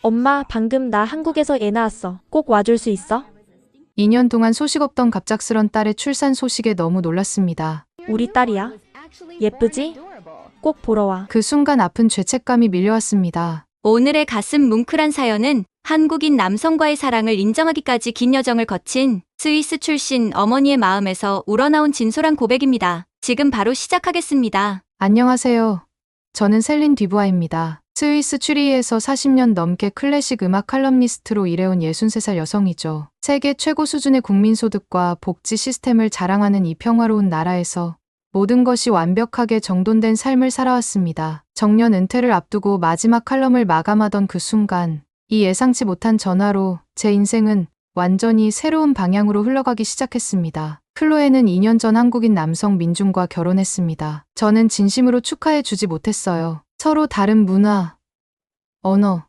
엄마, 방금 나 한국에서 애 낳았어. 꼭 와줄 수 있어? 2년 동안 소식 없던 갑작스런 딸의 출산 소식에 너무 놀랐습니다. 우리 딸이야. 예쁘지? 꼭 보러 와. 그 순간 아픈 죄책감이 밀려왔습니다. 오늘의 가슴 뭉클한 사연은 한국인 남성과의 사랑을 인정하기까지 긴 여정을 거친 스위스 출신 어머니의 마음에서 우러나온 진솔한 고백입니다. 지금 바로 시작하겠습니다. 안녕하세요. 저는 셀린 뒤부아입니다. 스위스 추리히에서 40년 넘게 클래식 음악 칼럼니스트로 일해온 63살 여성이죠. 세계 최고 수준의 국민소득과 복지 시스템을 자랑하는 이 평화로운 나라에서 모든 것이 완벽하게 정돈된 삶을 살아왔습니다. 정년 은퇴를 앞두고 마지막 칼럼을 마감하던 그 순간, 이 예상치 못한 전화로 제 인생은 완전히 새로운 방향으로 흘러가기 시작했습니다. 클로에는 2년 전 한국인 남성 민중과 결혼했습니다. 저는 진심으로 축하해 주지 못했어요. 서로 다른 문화, 언어,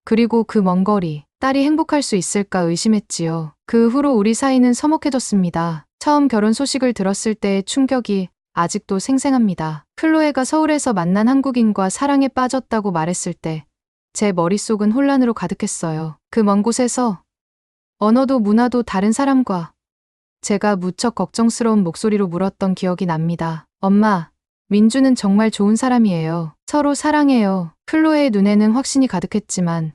그리고 그 먼 거리, 딸이 행복할 수 있을까 의심했지요. 그 후로 우리 사이는 서먹해졌습니다. 처음 결혼 소식을 들었을 때의 충격이 아직도 생생합니다. 클로에가 서울에서 만난 한국인과 사랑에 빠졌다고 말했을 때 제 머릿속은 혼란으로 가득했어요. 그 먼 곳에서 언어도 문화도 다른 사람과 제가 무척 걱정스러운 목소리로 물었던 기억이 납니다. 엄마, 민주는 정말 좋은 사람이에요. 서로 사랑해요. 클로에의 눈에는 확신이 가득했지만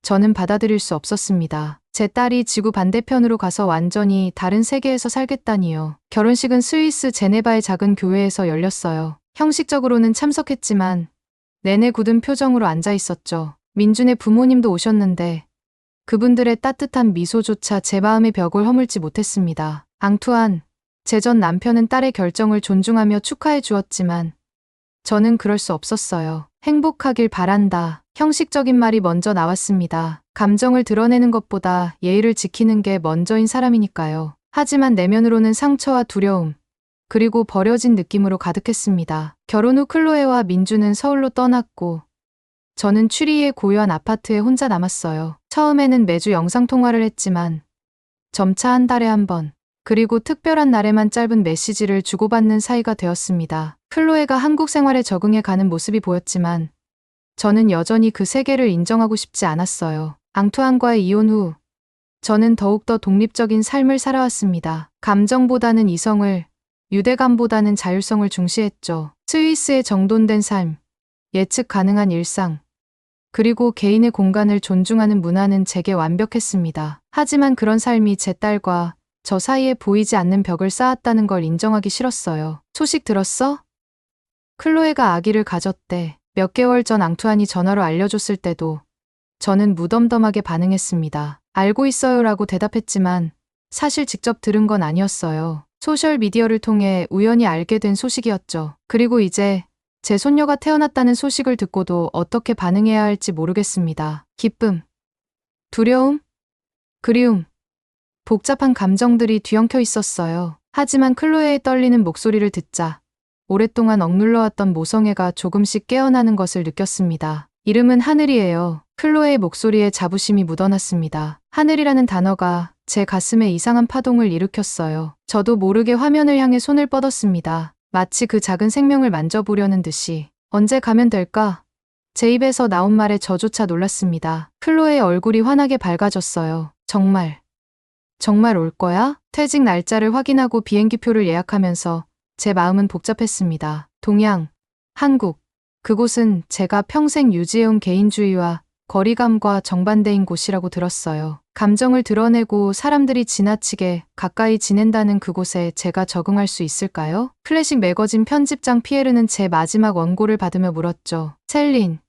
저는 받아들일 수 없었습니다. 제 딸이 지구 반대편으로 가서 완전히 다른 세계에서 살겠다니요. 결혼식은 스위스 제네바의 작은 교회에서 열렸어요. 형식적으로는 참석했지만 내내 굳은 표정으로 앉아 있었죠. 민준의 부모님도 오셨는데 그분들의 따뜻한 미소조차 제 마음의 벽을 허물지 못했습니다. 앙투안, 제 전 남편은 딸의 결정을 존중하며 축하해 주었지만 저는 그럴 수 없었어요. 행복하길 바란다. 형식적인 말이 먼저 나왔습니다. 감정을 드러내는 것보다 예의를 지키는 게 먼저인 사람이니까요. 하지만 내면으로는 상처와 두려움, 그리고 버려진 느낌으로 가득했습니다. 결혼 후 클로에와 민주는 서울로 떠났고 저는 추리히의 고요한 아파트에 혼자 남았어요. 처음에는 매주 영상통화를 했지만 점차 한 달에 한 번, 그리고 특별한 날에만 짧은 메시지를 주고받는 사이가 되었습니다. 클로에가 한국 생활에 적응해 가는 모습이 보였지만 저는 여전히 그 세계를 인정하고 싶지 않았어요. 앙투안과의 이혼 후 저는 더욱더 독립적인 삶을 살아왔습니다. 감정보다는 이성을, 유대감보다는 자율성을 중시했죠. 스위스의 정돈된 삶, 예측 가능한 일상, 그리고 개인의 공간을 존중하는 문화는 제게 완벽했습니다. 하지만 그런 삶이 제 딸과 저 사이에 보이지 않는 벽을 쌓았다는 걸 인정하기 싫었어요. 소식 들었어? 클로에가 아기를 가졌대. 몇 개월 전 앙투안이 전화로 알려줬을 때도 저는 무덤덤하게 반응했습니다. 알고 있어요라고 대답했지만 사실 직접 들은 건 아니었어요. 소셜미디어를 통해 우연히 알게 된 소식이었죠. 그리고 이제 제 손녀가 태어났다는 소식을 듣고도 어떻게 반응해야 할지 모르겠습니다. 기쁨, 두려움, 그리움, 복잡한 감정들이 뒤엉켜 있었어요. 하지만 클로에의 떨리는 목소리를 듣자 오랫동안 억눌러왔던 모성애가 조금씩 깨어나는 것을 느꼈습니다. 이름은 하늘이에요. 클로에의 목소리에 자부심이 묻어났습니다. 하늘이라는 단어가 제 가슴에 이상한 파동을 일으켰어요. 저도 모르게 화면을 향해 손을 뻗었습니다. 마치 그 작은 생명을 만져보려는 듯이. 언제 가면 될까? 제 입에서 나온 말에 저조차 놀랐습니다. 클로에의 얼굴이 환하게 밝아졌어요. 정말 올 거야? 퇴직 날짜를 확인하고 비행기표를 예약하면서 제 마음은 복잡했습니다. 동양, 한국, 그곳은 제가 평생 유지해온 개인주의와 거리감과 정반대인 곳이라고 들었어요. 감정을 드러내고 사람들이 지나치게 가까이 지낸다는 그곳에 제가 적응할 수 있을까요? 클래식 매거진 편집장 피에르는 제 마지막 원고를 받으며 물었죠. 셀린,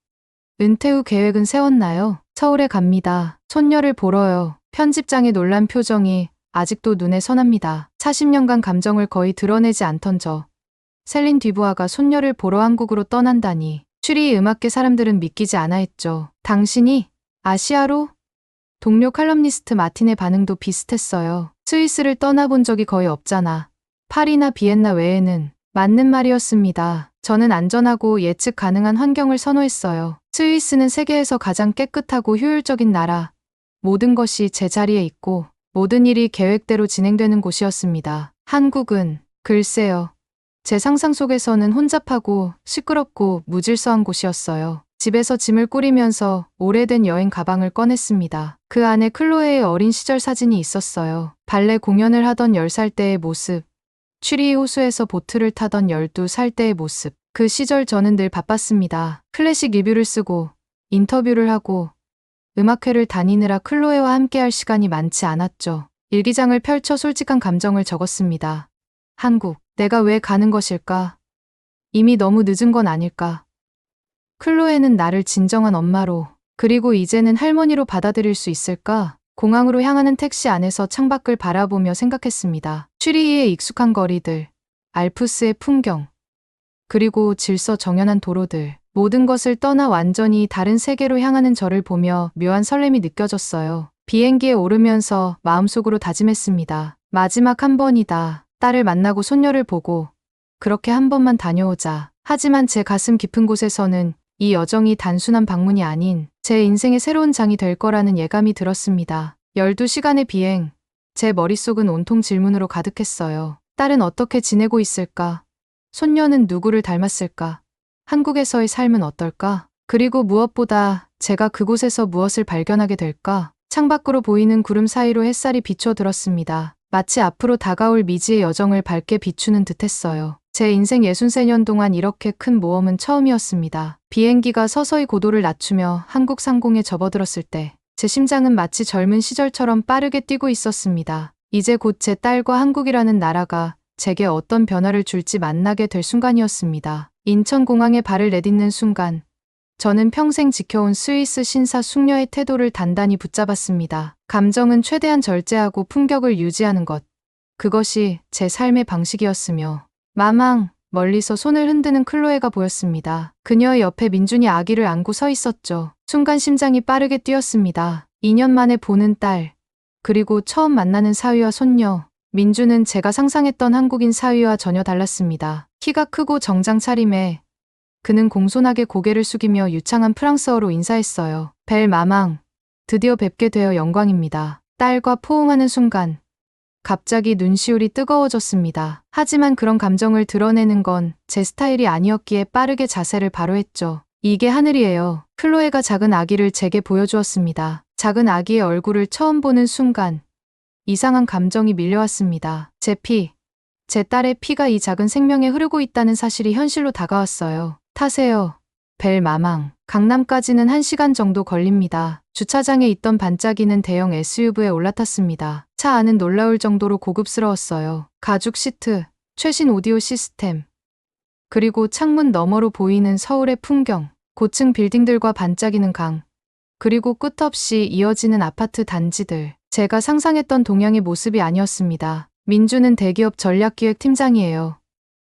은퇴 후 계획은 세웠나요? 서울에 갑니다. 손녀를 보러요. 편집장의 놀란 표정이 아직도 눈에 선합니다. 40년간 감정을 거의 드러내지 않던 셀린 뒤부아가 손녀를 보러 한국으로 떠난다니. 추리히 음악계 사람들은 믿기지 않아 했죠. 당신이 아시아로? 동료 칼럼니스트 마틴의 반응도 비슷했어요. 스위스를 떠나본 적이 거의 없잖아. 파리나 비엔나 외에는. 맞는 말이었습니다. 저는 안전하고 예측 가능한 환경을 선호했어요. 스위스는 세계에서 가장 깨끗하고 효율적인 나라. 모든 것이 제자리에 있고 모든 일이 계획대로 진행되는 곳이었습니다. 한국은 글쎄요. 제 상상 속에서는 혼잡하고 시끄럽고 무질서한 곳이었어요. 집에서 짐을 꾸리면서 오래된 여행 가방을 꺼냈습니다. 그 안에 클로에의 어린 시절 사진이 있었어요. 발레 공연을 하던 10살 때의 모습, 취리 호수에서 보트를 타던 12살 때의 모습. 그 시절 저는 늘 바빴습니다. 클래식 리뷰를 쓰고, 인터뷰를 하고, 음악회를 다니느라 클로에와 함께할 시간이 많지 않았죠. 일기장을 펼쳐 솔직한 감정을 적었습니다. 한국, 내가 왜 가는 것일까? 이미 너무 늦은 건 아닐까? 클로에는 나를 진정한 엄마로, 그리고 이제는 할머니로 받아들일 수 있을까? 공항으로 향하는 택시 안에서 창밖을 바라보며 생각했습니다. 취리히의 익숙한 거리들, 알프스의 풍경, 그리고 질서 정연한 도로들, 모든 것을 떠나 완전히 다른 세계로 향하는 저를 보며 묘한 설렘이 느껴졌어요. 비행기에 오르면서 마음속으로 다짐했습니다. 마지막 한 번이다. 딸을 만나고 손녀를 보고 그렇게 한 번만 다녀오자. 하지만 제 가슴 깊은 곳에서는 이 여정이 단순한 방문이 아닌 제 인생의 새로운 장이 될 거라는 예감이 들었습니다. 12시간의 비행, 제 머릿속은 온통 질문으로 가득했어요. 딸은 어떻게 지내고 있을까? 손녀는 누구를 닮았을까? 한국에서의 삶은 어떨까? 그리고 무엇보다 제가 그곳에서 무엇을 발견하게 될까? 창밖으로 보이는 구름 사이로 햇살이 비춰들었습니다. 마치 앞으로 다가올 미지의 여정을 밝게 비추는 듯했어요. 제 인생 63년 동안 이렇게 큰 모험은 처음이었습니다. 비행기가 서서히 고도를 낮추며 한국 상공에 접어들었을 때 제 심장은 마치 젊은 시절처럼 빠르게 뛰고 있었습니다. 이제 곧 제 딸과 한국이라는 나라가 제게 어떤 변화를 줄지 만나게 될 순간이었습니다. 인천공항에 발을 내딛는 순간 저는 평생 지켜온 스위스 신사 숙녀의 태도를 단단히 붙잡았습니다. 감정은 최대한 절제하고 품격을 유지하는 것. 그것이 제 삶의 방식이었으며 마망 멀리서 손을 흔드는 클로에가 보였습니다. 그녀의 옆에 민준이 아기를 안고 서 있었죠. 순간 심장이 빠르게 뛰었습니다. 2년 만에 보는 딸, 그리고 처음 만나는 사위와 손녀. 민준은 제가 상상했던 한국인 사위와 전혀 달랐습니다. 키가 크고 정장 차림에 그는 공손하게 고개를 숙이며 유창한 프랑스어로 인사했어요. 벨 마망, 드디어 뵙게 되어 영광입니다. 딸과 포옹하는 순간 갑자기 눈시울이 뜨거워졌습니다. 하지만 그런 감정을 드러내는 건 제 스타일이 아니었기에 빠르게 자세를 바로 했죠. 이게 하늘이에요. 클로에가 작은 아기를 제게 보여주었습니다. 작은 아기의 얼굴을 처음 보는 순간 이상한 감정이 밀려왔습니다. 제 딸의 피가 이 작은 생명에 흐르고 있다는 사실이 현실로 다가왔어요. 타세요. 벨 마망. 강남까지는 1시간 정도 걸립니다. 주차장에 있던 반짝이는 대형 SUV에 올라탔습니다. 차 안은 놀라울 정도로 고급스러웠어요. 가죽 시트, 최신 오디오 시스템, 그리고 창문 너머로 보이는 서울의 풍경, 고층 빌딩들과 반짝이는 강, 그리고 끝없이 이어지는 아파트 단지들. 제가 상상했던 동양의 모습이 아니었습니다. 민주는 대기업 전략기획 팀장이에요.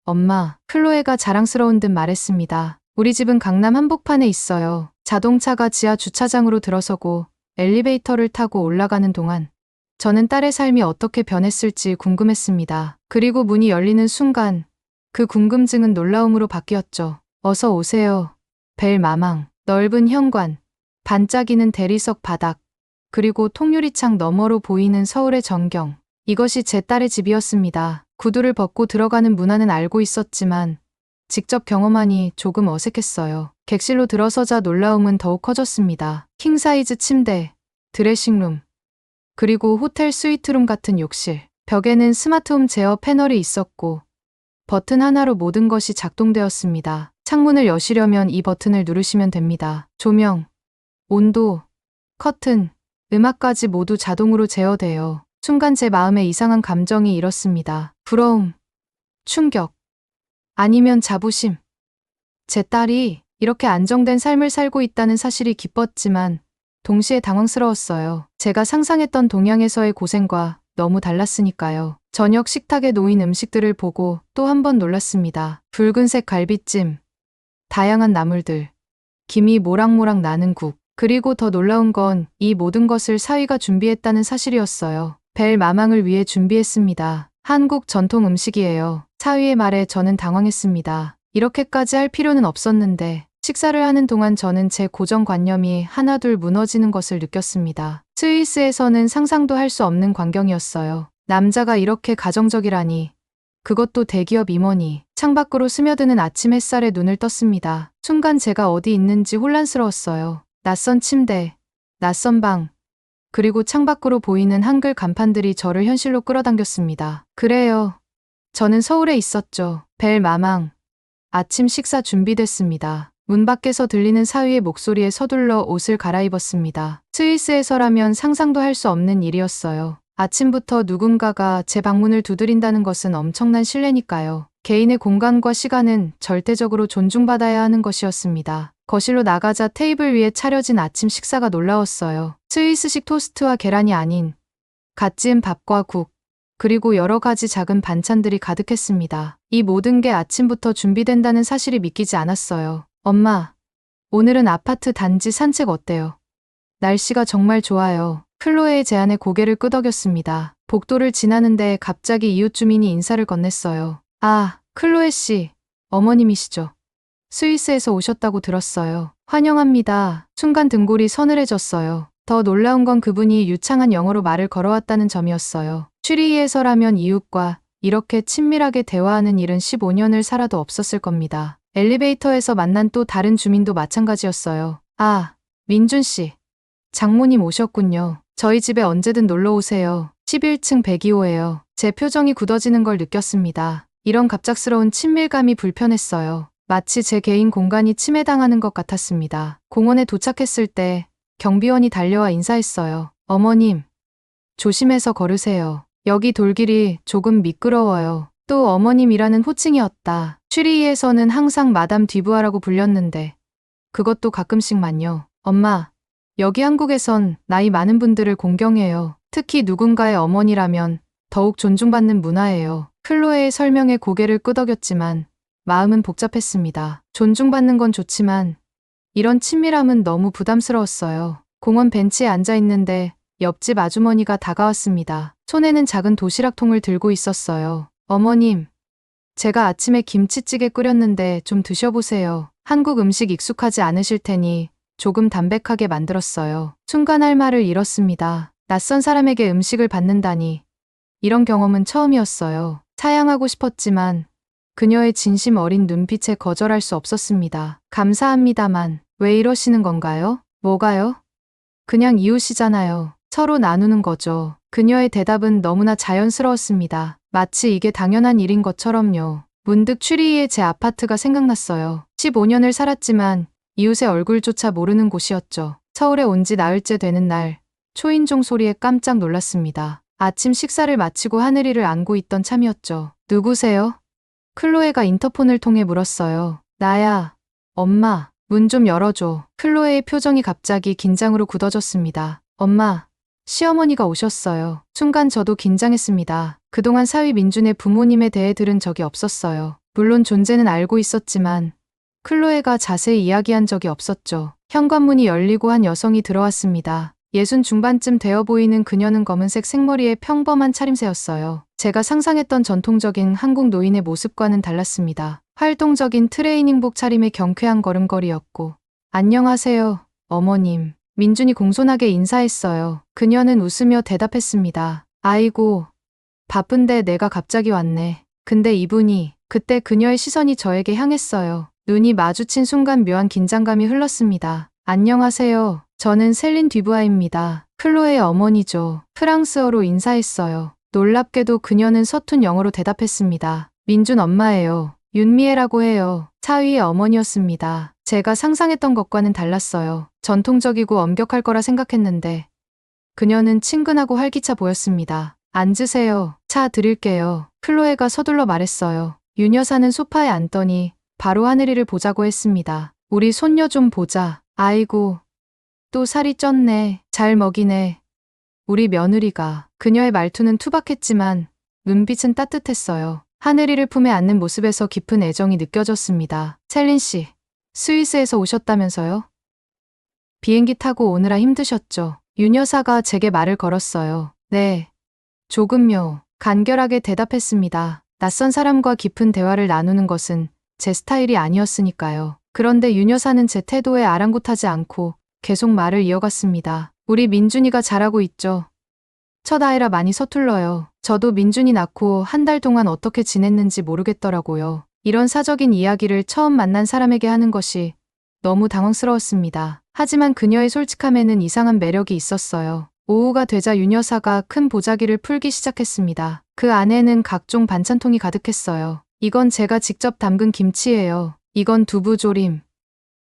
엄마, 클로에가 자랑스러운 듯 말했습니다. 우리 집은 강남 한복판에 있어요. 자동차가 지하 주차장으로 들어서고 엘리베이터를 타고 올라가는 동안 저는 딸의 삶이 어떻게 변했을지 궁금했습니다. 그리고 문이 열리는 순간 그 궁금증은 놀라움으로 바뀌었죠. 어서 오세요. 벨 마망. 넓은 현관, 반짝이는 대리석 바닥, 그리고 통유리창 너머로 보이는 서울의 전경. 이것이 제 딸의 집이었습니다. 구두를 벗고 들어가는 문화는 알고 있었지만 직접 경험하니 조금 어색했어요. 객실로 들어서자 놀라움은 더욱 커졌습니다. 킹사이즈 침대, 드레싱룸, 그리고 호텔 스위트룸 같은 욕실. 벽에는 스마트홈 제어 패널이 있었고 버튼 하나로 모든 것이 작동되었습니다. 창문을 여시려면 이 버튼을 누르시면 됩니다. 조명, 온도, 커튼, 음악까지 모두 자동으로 제어돼요. 순간 제 마음에 이상한 감정이 일었습니다. 부러움, 충격, 아니면 자부심. 제 딸이 이렇게 안정된 삶을 살고 있다는 사실이 기뻤지만 동시에 당황스러웠어요. 제가 상상했던 동양에서의 고생과 너무 달랐으니까요. 저녁 식탁에 놓인 음식들을 보고 또 한 번 놀랐습니다. 붉은색 갈비찜, 다양한 나물들, 김이 모락모락 나는 국, 그리고 더 놀라운 건 이 모든 것을 사위가 준비했다는 사실이었어요. 벨 마망을 위해 준비했습니다. 한국 전통 음식이에요. 사위의 말에 저는 당황했습니다. 이렇게까지 할 필요는 없었는데 식사를 하는 동안 저는 제 고정관념이 하나둘 무너지는 것을 느꼈습니다. 스위스에서는 상상도 할 수 없는 광경이었어요. 남자가 이렇게 가정적이라니. 그것도 대기업 임원이. 창밖으로 스며드는 아침 햇살에 눈을 떴습니다. 순간 제가 어디 있는지 혼란스러웠어요. 낯선 침대, 낯선 방, 그리고 창밖으로 보이는 한글 간판들이 저를 현실로 끌어당겼습니다. 그래요. 저는 서울에 있었죠. 벨 마망. 아침 식사 준비됐습니다. 문 밖에서 들리는 사위의 목소리에 서둘러 옷을 갈아입었습니다. 스위스에서라면 상상도 할 수 없는 일이었어요. 아침부터 누군가가 제 방문을 두드린다는 것은 엄청난 신뢰니까요. 개인의 공간과 시간은 절대적으로 존중받아야 하는 것이었습니다. 거실로 나가자 테이블 위에 차려진 아침 식사가 놀라웠어요. 스위스식 토스트와 계란이 아닌 갓 지은 밥과 국, 그리고 여러 가지 작은 반찬들이 가득했습니다. 이 모든 게 아침부터 준비된다는 사실이 믿기지 않았어요. 엄마, 오늘은 아파트 단지 산책 어때요? 날씨가 정말 좋아요. 클로에의 제안에 고개를 끄덕였습니다. 복도를 지나는데 갑자기 이웃 주민이 인사를 건넸어요. 아, 클로에 씨, 어머님이시죠? 스위스에서 오셨다고 들었어요. 환영합니다. 순간 등골이 서늘해졌어요. 더 놀라운 건 그분이 유창한 영어로 말을 걸어왔다는 점이었어요. 취리히에서라면 이웃과 이렇게 친밀하게 대화하는 일은 15년을 살아도 없었을 겁니다. 엘리베이터에서 만난 또 다른 주민도 마찬가지였어요. 아, 민준 씨. 장모님 오셨군요. 저희 집에 언제든 놀러 오세요. 11층 102호예요. 제 표정이 굳어지는 걸 느꼈습니다. 이런 갑작스러운 친밀감이 불편했어요. 마치 제 개인 공간이 침해당하는 것 같았습니다. 공원에 도착했을 때 경비원이 달려와 인사했어요. 어머님, 조심해서 걸으세요. 여기 돌길이 조금 미끄러워요. 또 어머님이라는 호칭이었다. 취리히에서는 항상 마담 뒤부아라고 불렸는데 그것도 가끔씩만요. 엄마, 여기 한국에선 나이 많은 분들을 공경해요. 특히 누군가의 어머니라면 더욱 존중받는 문화예요. 클로에의 설명에 고개를 끄덕였지만 마음은 복잡했습니다. 존중받는 건 좋지만 이런 친밀함은 너무 부담스러웠어요. 공원 벤치에 앉아 있는데 옆집 아주머니가 다가왔습니다. 손에는 작은 도시락통을 들고 있었어요. 어머님, 제가 아침에 김치찌개 끓였는데 좀 드셔보세요. 한국 음식 익숙하지 않으실 테니 조금 담백하게 만들었어요. 순간 할 말을 잃었습니다. 낯선 사람에게 음식을 받는다니. 이런 경험은 처음이었어요. 사양하고 싶었지만 그녀의 진심 어린 눈빛에 거절할 수 없었습니다. 감사합니다만 왜 이러시는 건가요? 뭐가요? 그냥 이웃이잖아요. 서로 나누는 거죠. 그녀의 대답은 너무나 자연스러웠습니다. 마치 이게 당연한 일인 것처럼요. 문득 취리히의 제 아파트가 생각났어요. 15년을 살았지만 이웃의 얼굴조차 모르는 곳이었죠. 서울에 온 지 나흘째 되는 날, 초인종 소리에 깜짝 놀랐습니다. 아침 식사를 마치고 하늘이를 안고 있던 참이었죠. 누구세요? 클로에가 인터폰을 통해 물었어요. 나야. 엄마, 문 좀 열어줘. 클로에의 표정이 갑자기 긴장으로 굳어졌습니다. 엄마, 시어머니가 오셨어요. 순간 저도 긴장했습니다. 그동안 사위 민준의 부모님에 대해 들은 적이 없었어요. 물론 존재는 알고 있었지만 클로에가 자세히 이야기한 적이 없었죠. 현관문이 열리고 한 여성이 들어왔습니다. 60 중반쯤 되어 보이는 그녀는 검은색 생머리에 평범한 차림새였어요. 제가 상상했던 전통적인 한국 노인의 모습과는 달랐습니다. 활동적인 트레이닝복 차림의 경쾌한 걸음걸이였고, 안녕하세요, 어머님. 민준이 공손하게 인사했어요. 그녀는 웃으며 대답했습니다. 아이고, 바쁜데 내가 갑자기 왔네. 근데 이분이, 그때 그녀의 시선이 저에게 향했어요. 눈이 마주친 순간 묘한 긴장감이 흘렀습니다. 안녕하세요. 저는 셀린 뒤부아입니다. 클로에의 어머니죠. 프랑스어로 인사했어요. 놀랍게도 그녀는 서툰 영어로 대답했습니다. 민준 엄마예요. 윤미애라고 해요. 사위의 어머니였습니다. 제가 상상했던 것과는 달랐어요. 전통적이고 엄격할 거라 생각했는데 그녀는 친근하고 활기차 보였습니다. 앉으세요. 차 드릴게요. 클로에가 서둘러 말했어요. 윤 여사는 소파에 앉더니 바로 하늘이를 보자고 했습니다. 우리 손녀 좀 보자. 아이고, 또 살이 쪘네. 잘 먹이네. 우리 며느리가. 그녀의 말투는 투박했지만 눈빛은 따뜻했어요. 하늘이를 품에 안는 모습에서 깊은 애정이 느껴졌습니다. 셀린 씨, 스위스에서 오셨다면서요? 비행기 타고 오느라 힘드셨죠? 윤 여사가 제게 말을 걸었어요. 네, 조금요. 간결하게 대답했습니다. 낯선 사람과 깊은 대화를 나누는 것은 제 스타일이 아니었으니까요. 그런데 윤 여사는 제 태도에 아랑곳하지 않고 계속 말을 이어갔습니다. 우리 민준이가 잘하고 있죠. 첫 아이라 많이 서툴러요. 저도 민준이 낳고 한 달 동안 어떻게 지냈는지 모르겠더라고요. 이런 사적인 이야기를 처음 만난 사람에게 하는 것이 너무 당황스러웠습니다. 하지만 그녀의 솔직함에는 이상한 매력이 있었어요. 오후가 되자 윤 여사가 큰 보자기를 풀기 시작했습니다. 그 안에는 각종 반찬통이 가득했어요. 이건 제가 직접 담근 김치예요. 이건 두부조림.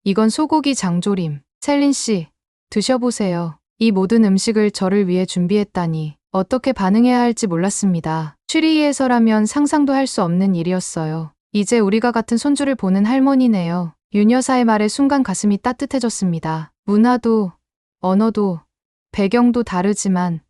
이건 소고기 장조림. 셀린 씨, 드셔보세요. 이 모든 음식을 저를 위해 준비했다니 어떻게 반응해야 할지 몰랐습니다. 취리히에서라면 상상도 할 수 없는 일이었어요. 이제 우리가 같은 손주를 보는 할머니네요. 윤 여사의 말에 순간 가슴이 따뜻해졌습니다. 문화도, 언어도, 배경도 다르지만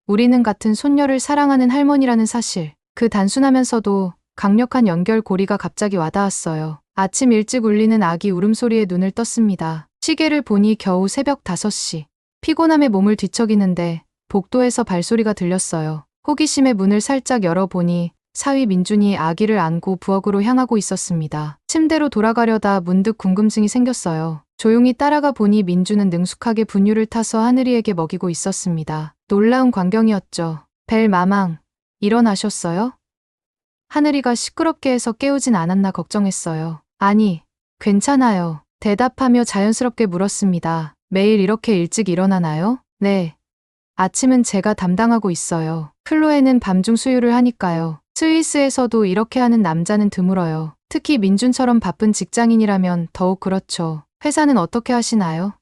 우리는 같은 손녀를 사랑하는 할머니라는 사실, 그 단순하면서도 강력한 연결고리가 갑자기 와닿았어요. 아침 일찍 울리는 아기 울음소리에 눈을 떴습니다. 시계를 보니 겨우 새벽 5시. 피곤함에 몸을 뒤척이는데 복도에서 발소리가 들렸어요. 호기심에 문을 살짝 열어보니 사위 민준이 아기를 안고 부엌으로 향하고 있었습니다. 침대로 돌아가려다 문득 궁금증이 생겼어요. 조용히 따라가 보니 민준은 능숙하게 분유를 타서 하늘이에게 먹이고 있었습니다. 놀라운 광경이었죠. 벨 마망, 일어나셨어요? 하늘이가 시끄럽게 해서 깨우진 않았나 걱정했어요. 아니, 괜찮아요. 대답하며 자연스럽게 물었습니다. 매일 이렇게 일찍 일어나나요? 네. 아침은 제가 담당하고 있어요. 클로에는 밤중 수유를 하니까요. 스위스에서도 이렇게 하는 남자는 드물어요. 특히 민준처럼 바쁜 직장인이라면 더욱 그렇죠. 회사는 어떻게 하시나요?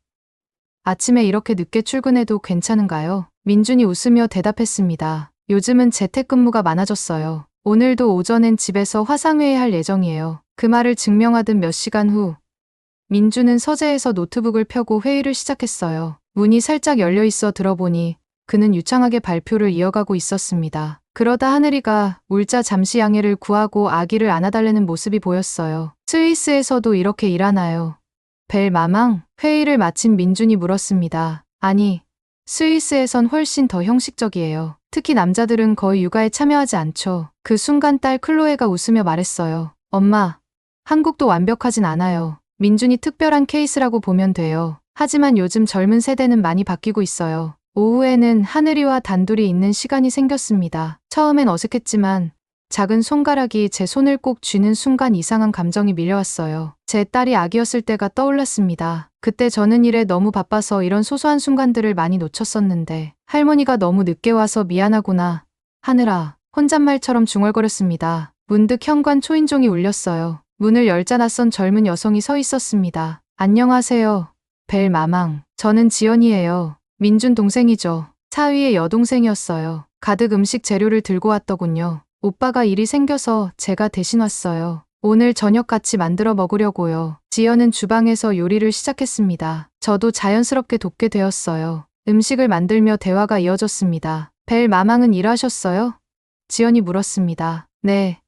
아침에 이렇게 늦게 출근해도 괜찮은가요? 민준이 웃으며 대답했습니다. 요즘은 재택근무가 많아졌어요. 오늘도 오전엔 집에서 화상회의 할 예정이에요. 그 말을 증명하듯 몇 시간 후 민준은 서재에서 노트북을 펴고 회의를 시작했어요. 문이 살짝 열려 있어 들어보니 그는 유창하게 발표를 이어가고 있었습니다. 그러다 하늘이가 울자 잠시 양해를 구하고 아기를 안아달라는 모습이 보였어요. 스위스에서도 이렇게 일하나요? 벨 마망? 회의를 마친 민준이 물었습니다. 아니, 스위스에선 훨씬 더 형식적이에요. 특히 남자들은 거의 육아에 참여하지 않죠. 그 순간 딸 클로에가 웃으며 말했어요. 엄마, 한국도 완벽하진 않아요. 민준이 특별한 케이스라고 보면 돼요. 하지만 요즘 젊은 세대는 많이 바뀌고 있어요. 오후에는 하늘이와 단둘이 있는 시간이 생겼습니다. 처음엔 어색했지만 작은 손가락이 제 손을 꼭 쥐는 순간 이상한 감정이 밀려왔어요. 제 딸이 아기였을 때가 떠올랐습니다. 그때 저는 일에 너무 바빠서 이런 소소한 순간들을 많이 놓쳤었는데 할머니가 너무 늦게 와서 미안하구나. 하늘아, 혼잣말처럼 중얼거렸습니다. 문득 현관 초인종이 울렸어요. 문을 열자 낯선 젊은 여성이 서 있었습니다. 안녕하세요. 벨 마망. 저는 지연이에요. 민준 동생이죠. 사위의 여동생이었어요. 가득 음식 재료를 들고 왔더군요. 오빠가 일이 생겨서 제가 대신 왔어요. 오늘 저녁 같이 만들어 먹으려고요. 지연은 주방에서 요리를 시작했습니다. 저도 자연스럽게 돕게 되었어요. 음식을 만들며 대화가 이어졌습니다. 벨 마망은 일하셨어요? 지연이 물었습니다. 네.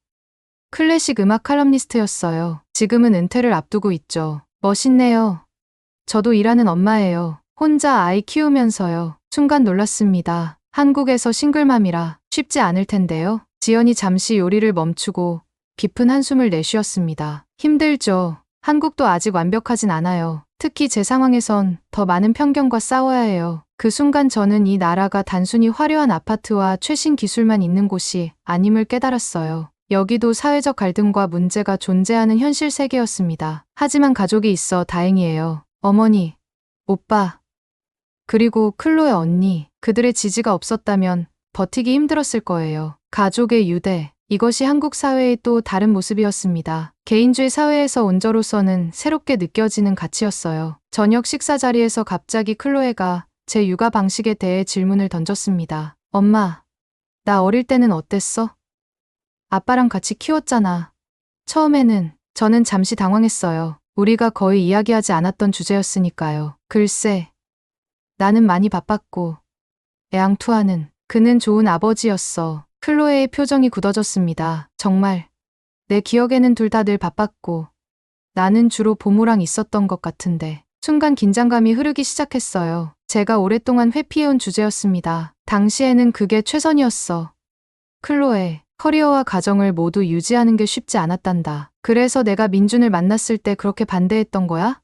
클래식 음악 칼럼니스트였어요. 지금은 은퇴를 앞두고 있죠. 멋있네요. 저도 일하는 엄마예요. 혼자 아이 키우면서요. 순간 놀랐습니다. 한국에서 싱글맘이라 쉽지 않을 텐데요. 지연이 잠시 요리를 멈추고 깊은 한숨을 내쉬었습니다. 힘들죠. 한국도 아직 완벽하진 않아요. 특히 제 상황에선 더 많은 편견과 싸워야 해요. 그 순간 저는 이 나라가 단순히 화려한 아파트와 최신 기술만 있는 곳이 아님을 깨달았어요. 여기도 사회적 갈등과 문제가 존재하는 현실 세계였습니다. 하지만 가족이 있어 다행이에요. 어머니, 오빠, 그리고 클로의 언니, 그들의 지지가 없었다면 버티기 힘들었을 거예요. 가족의 유대, 이것이 한국 사회의 또 다른 모습이었습니다. 개인주의 사회에서 온 저로서는 새롭게 느껴지는 가치였어요. 저녁 식사 자리에서 갑자기 클로에가 제 육아 방식에 대해 질문을 던졌습니다. 엄마, 나 어릴 때는 어땠어? 아빠랑 같이 키웠잖아. 처음에는 저는 잠시 당황했어요. 우리가 거의 이야기하지 않았던 주제였으니까요. 글쎄, 나는 많이 바빴고 애앙투하는 그는 좋은 아버지였어. 클로에의 표정이 굳어졌습니다. 정말 내 기억에는 둘 다 늘 바빴고 나는 주로 보모랑 있었던 것 같은데 순간 긴장감이 흐르기 시작했어요. 제가 오랫동안 회피해온 주제였습니다. 당시에는 그게 최선이었어. 클로에, 커리어와 가정을 모두 유지하는 게 쉽지 않았단다. 그래서 내가 민준을 만났을 때 그렇게 반대했던 거야?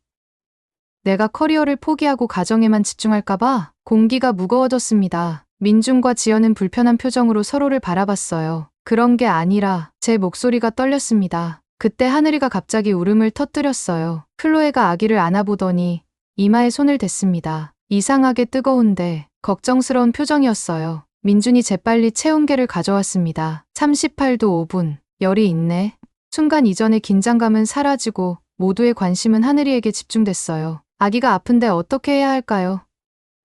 내가 커리어를 포기하고 가정에만 집중할까봐? 공기가 무거워졌습니다. 민준과 지연은 불편한 표정으로 서로를 바라봤어요. 그런 게 아니라 제 목소리가 떨렸습니다. 그때 하늘이가 갑자기 울음을 터뜨렸어요. 클로에가 아기를 안아보더니 이마에 손을 댔습니다. 이상하게 뜨거운데 걱정스러운 표정이었어요. 민준이 재빨리 체온계를 가져왔습니다. 38도 5분. 열이 있네. 순간 이전의 긴장감은 사라지고 모두의 관심은 하늘이에게 집중됐어요. 아기가 아픈데 어떻게 해야 할까요?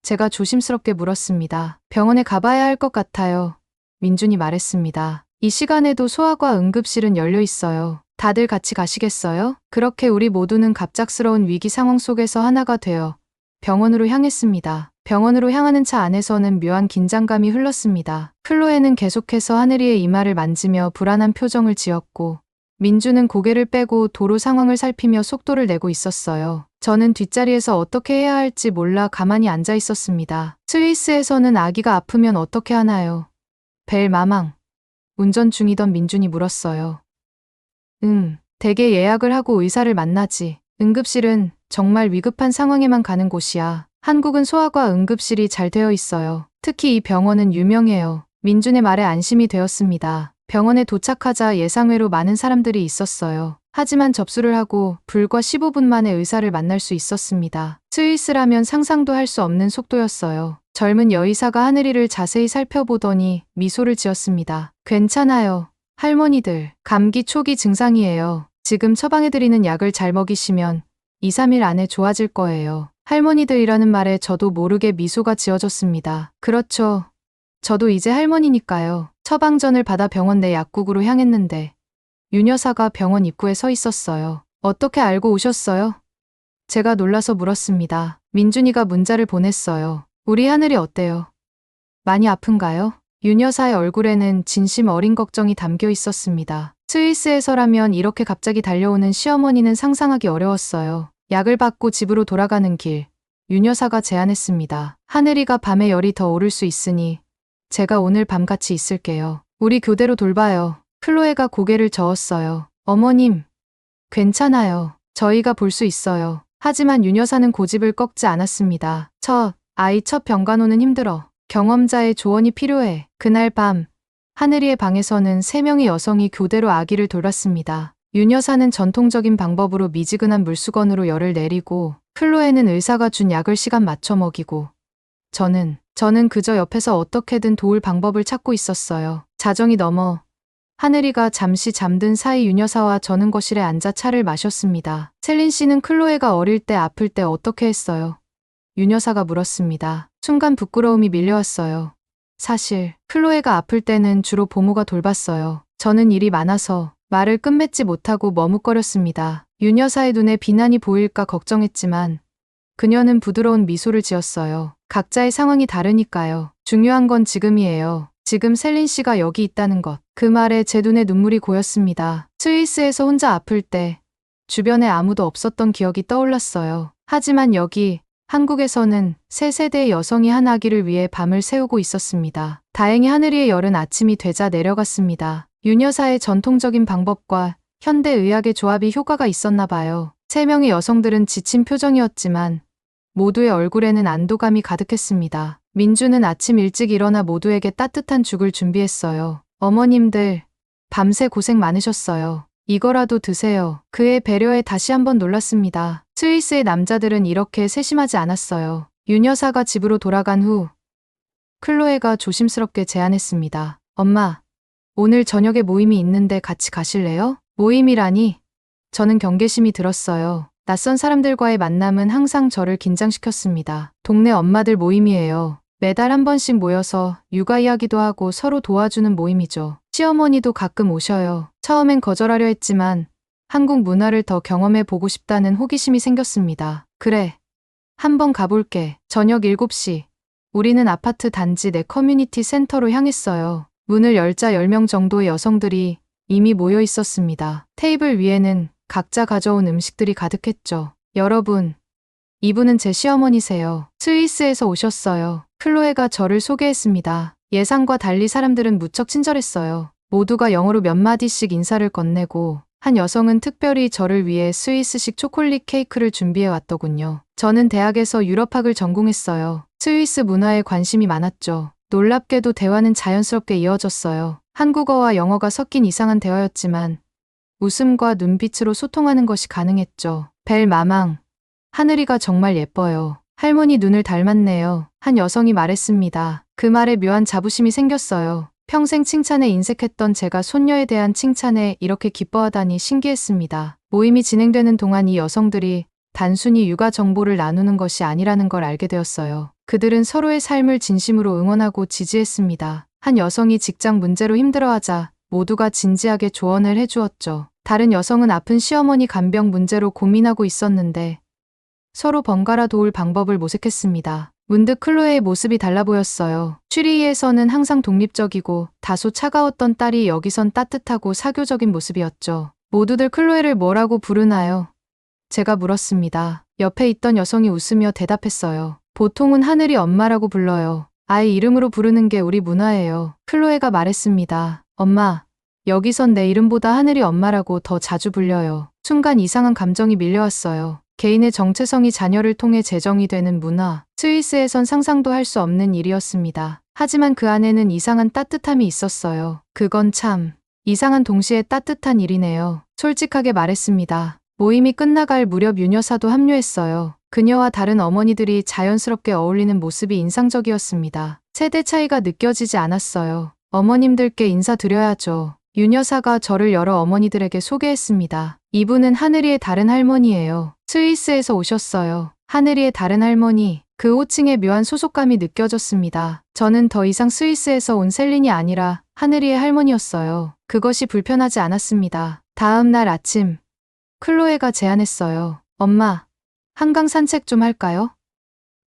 제가 조심스럽게 물었습니다. 병원에 가봐야 할 것 같아요. 민준이 말했습니다. 이 시간에도 소아과 응급실은 열려 있어요. 다들 같이 가시겠어요? 그렇게 우리 모두는 갑작스러운 위기 상황 속에서 하나가 되어 병원으로 향했습니다. 병원으로 향하는 차 안에서는 묘한 긴장감이 흘렀습니다. 클로에는 계속해서 하늘이의 이마를 만지며 불안한 표정을 지었고 민주는 고개를 빼고 도로 상황을 살피며 속도를 내고 있었어요. 저는 뒷자리에서 어떻게 해야 할지 몰라 가만히 앉아 있었습니다. 스위스에서는 아기가 아프면 어떻게 하나요? 벨 마망. 운전 중이던 민준이 물었어요. 대개 예약을 하고 의사를 만나지. 응급실은 정말 위급한 상황에만 가는 곳이야. 한국은 소아과 응급실이 잘 되어 있어요. 특히 이 병원은 유명해요. 민준의 말에 안심이 되었습니다. 병원에 도착하자 예상외로 많은 사람들이 있었어요. 하지만 접수를 하고 불과 15분 만에 의사를 만날 수 있었습니다. 스위스라면 상상도 할 수 없는 속도였어요. 젊은 여의사가 하늘이를 자세히 살펴보더니 미소를 지었습니다. 괜찮아요. 할머니들, 감기 초기 증상이에요. 지금 처방해드리는 약을 잘 먹이시면 2, 3일 안에 좋아질 거예요. 할머니들이라는 말에 저도 모르게 미소가 지어졌습니다. 그렇죠. 저도 이제 할머니니까요. 처방전을 받아 병원 내 약국으로 향했는데 윤 여사가 병원 입구에 서 있었어요. 어떻게 알고 오셨어요? 제가 놀라서 물었습니다. 민준이가 문자를 보냈어요. 우리 하늘이 어때요? 많이 아픈가요? 윤 여사의 얼굴에는 진심 어린 걱정이 담겨 있었습니다. 스위스에서라면 이렇게 갑자기 달려오는 시어머니는 상상하기 어려웠어요. 약을 받고 집으로 돌아가는 길, 윤 여사가 제안했습니다. 하늘이가 밤에 열이 더 오를 수 있으니 제가 오늘 밤 같이 있을게요. 우리 교대로 돌봐요. 클로에가 고개를 저었어요. 어머님, 괜찮아요. 저희가 볼 수 있어요. 하지만 윤 여사는 고집을 꺾지 않았습니다. 아이 첫 병간호는 힘들어. 경험자의 조언이 필요해. 그날 밤, 하늘이의 방에서는 3명의 여성이 교대로 아기를 돌봤습니다. 윤 여사는 전통적인 방법으로 미지근한 물수건으로 열을 내리고 클로에는 의사가 준 약을 시간 맞춰 먹이고 저는 그저 옆에서 어떻게든 도울 방법을 찾고 있었어요. 자정이 넘어 하늘이가 잠시 잠든 사이 윤 여사와 저는 거실에 앉아 차를 마셨습니다. 셀린 씨는 클로에가 어릴 때 아플 때 어떻게 했어요? 윤 여사가 물었습니다. 순간 부끄러움이 밀려왔어요. 사실 클로에가 아플 때는 주로 보모가 돌봤어요. 저는 일이 많아서 말을 끝맺지 못하고 머뭇거렸습니다. 윤 여사의 눈에 비난이 보일까 걱정했지만 그녀는 부드러운 미소를 지었어요. 각자의 상황이 다르니까요. 중요한 건 지금이에요. 지금 셀린 씨가 여기 있다는 것. 그 말에 제 눈에 눈물이 고였습니다. 스위스에서 혼자 아플 때 주변에 아무도 없었던 기억이 떠올랐어요. 하지만 여기 한국에서는 세 세대의 여성이 한 아기를 위해 밤을 새우고 있었습니다. 다행히 하늘이의 열은 아침이 되자 내려갔습니다. 윤 여사의 전통적인 방법과 현대의학의 조합이 효과가 있었나 봐요. 3명의 여성들은 지친 표정이었지만 모두의 얼굴에는 안도감이 가득했습니다. 민주는 아침 일찍 일어나 모두에게 따뜻한 죽을 준비했어요. 어머님들, 밤새 고생 많으셨어요. 이거라도 드세요. 그의 배려에 다시 한번 놀랐습니다. 스위스의 남자들은 이렇게 세심하지 않았어요. 윤 여사가 집으로 돌아간 후 클로에가 조심스럽게 제안했습니다. 엄마, 오늘 저녁에 모임이 있는데 같이 가실래요? 모임이라니? 저는 경계심이 들었어요. 낯선 사람들과의 만남은 항상 저를 긴장시켰습니다. 동네 엄마들 모임이에요. 매달 한 번씩 모여서 육아 이야기도 하고 서로 도와주는 모임이죠. 시어머니도 가끔 오셔요. 처음엔 거절하려 했지만 한국 문화를 더 경험해 보고 싶다는 호기심이 생겼습니다. 그래, 한번 가볼게. 저녁 7시. 우리는 아파트 단지 내 커뮤니티 센터로 향했어요. 문을 열자 10명 정도의 여성들이 이미 모여 있었습니다. 테이블 위에는 각자 가져온 음식들이 가득했죠. 여러분, 이분은 제 시어머니세요. 스위스에서 오셨어요. 클로에가 저를 소개했습니다. 예상과 달리 사람들은 무척 친절했어요. 모두가 영어로 몇 마디씩 인사를 건네고 한 여성은 특별히 저를 위해 스위스식 초콜릿 케이크를 준비해 왔더군요. 저는 대학에서 유럽학을 전공했어요. 스위스 문화에 관심이 많았죠. 놀랍게도 대화는 자연스럽게 이어졌어요. 한국어와 영어가 섞인 이상한 대화였지만 웃음과 눈빛으로 소통하는 것이 가능했죠. 벨 마망. 하늘이가 정말 예뻐요. 할머니 눈을 닮았네요. 한 여성이 말했습니다. 그 말에 묘한 자부심이 생겼어요. 평생 칭찬에 인색했던 제가 손녀에 대한 칭찬에 이렇게 기뻐하다니 신기했습니다. 모임이 진행되는 동안 이 여성들이 단순히 육아 정보를 나누는 것이 아니라는 걸 알게 되었어요. 그들은 서로의 삶을 진심으로 응원하고 지지했습니다. 한 여성이 직장 문제로 힘들어하자 모두가 진지하게 조언을 해주었죠. 다른 여성은 아픈 시어머니 간병 문제로 고민하고 있었는데 서로 번갈아 도울 방법을 모색했습니다. 문득 클로에의 모습이 달라 보였어요. 취리히에서는 항상 독립적이고 다소 차가웠던 딸이 여기선 따뜻하고 사교적인 모습이었죠. 모두들 클로에를 뭐라고 부르나요? 제가 물었습니다. 옆에 있던 여성이 웃으며 대답했어요. 보통은 하늘이 엄마라고 불러요. 아이 이름으로 부르는 게 우리 문화예요. 클로에가 말했습니다. 엄마, 여기선 내 이름보다 하늘이 엄마라고 더 자주 불려요. 순간 이상한 감정이 밀려왔어요. 개인의 정체성이 자녀를 통해 재정이 되는 문화. 스위스에선 상상도 할 수 없는 일이었습니다. 하지만 그 안에는 이상한 따뜻함이 있었어요. 그건 참 이상한 동시에 따뜻한 일이네요. 솔직하게 말했습니다. 모임이 끝나갈 무렵 윤여사도 합류했어요. 그녀와 다른 어머니들이 자연스럽게 어울리는 모습이 인상적이었습니다. 세대 차이가 느껴지지 않았어요. 어머님들께 인사드려야죠. 윤여사가 저를 여러 어머니들에게 소개했습니다. 이분은 하늘이의 다른 할머니예요. 스위스에서 오셨어요. 하늘이의 다른 할머니. 그 호칭에 묘한 소속감이 느껴졌습니다. 저는 더 이상 스위스에서 온 셀린이 아니라 하늘이의 할머니였어요. 그것이 불편하지 않았습니다. 다음 날 아침, 클로에가 제안했어요. 엄마, 한강 산책 좀 할까요?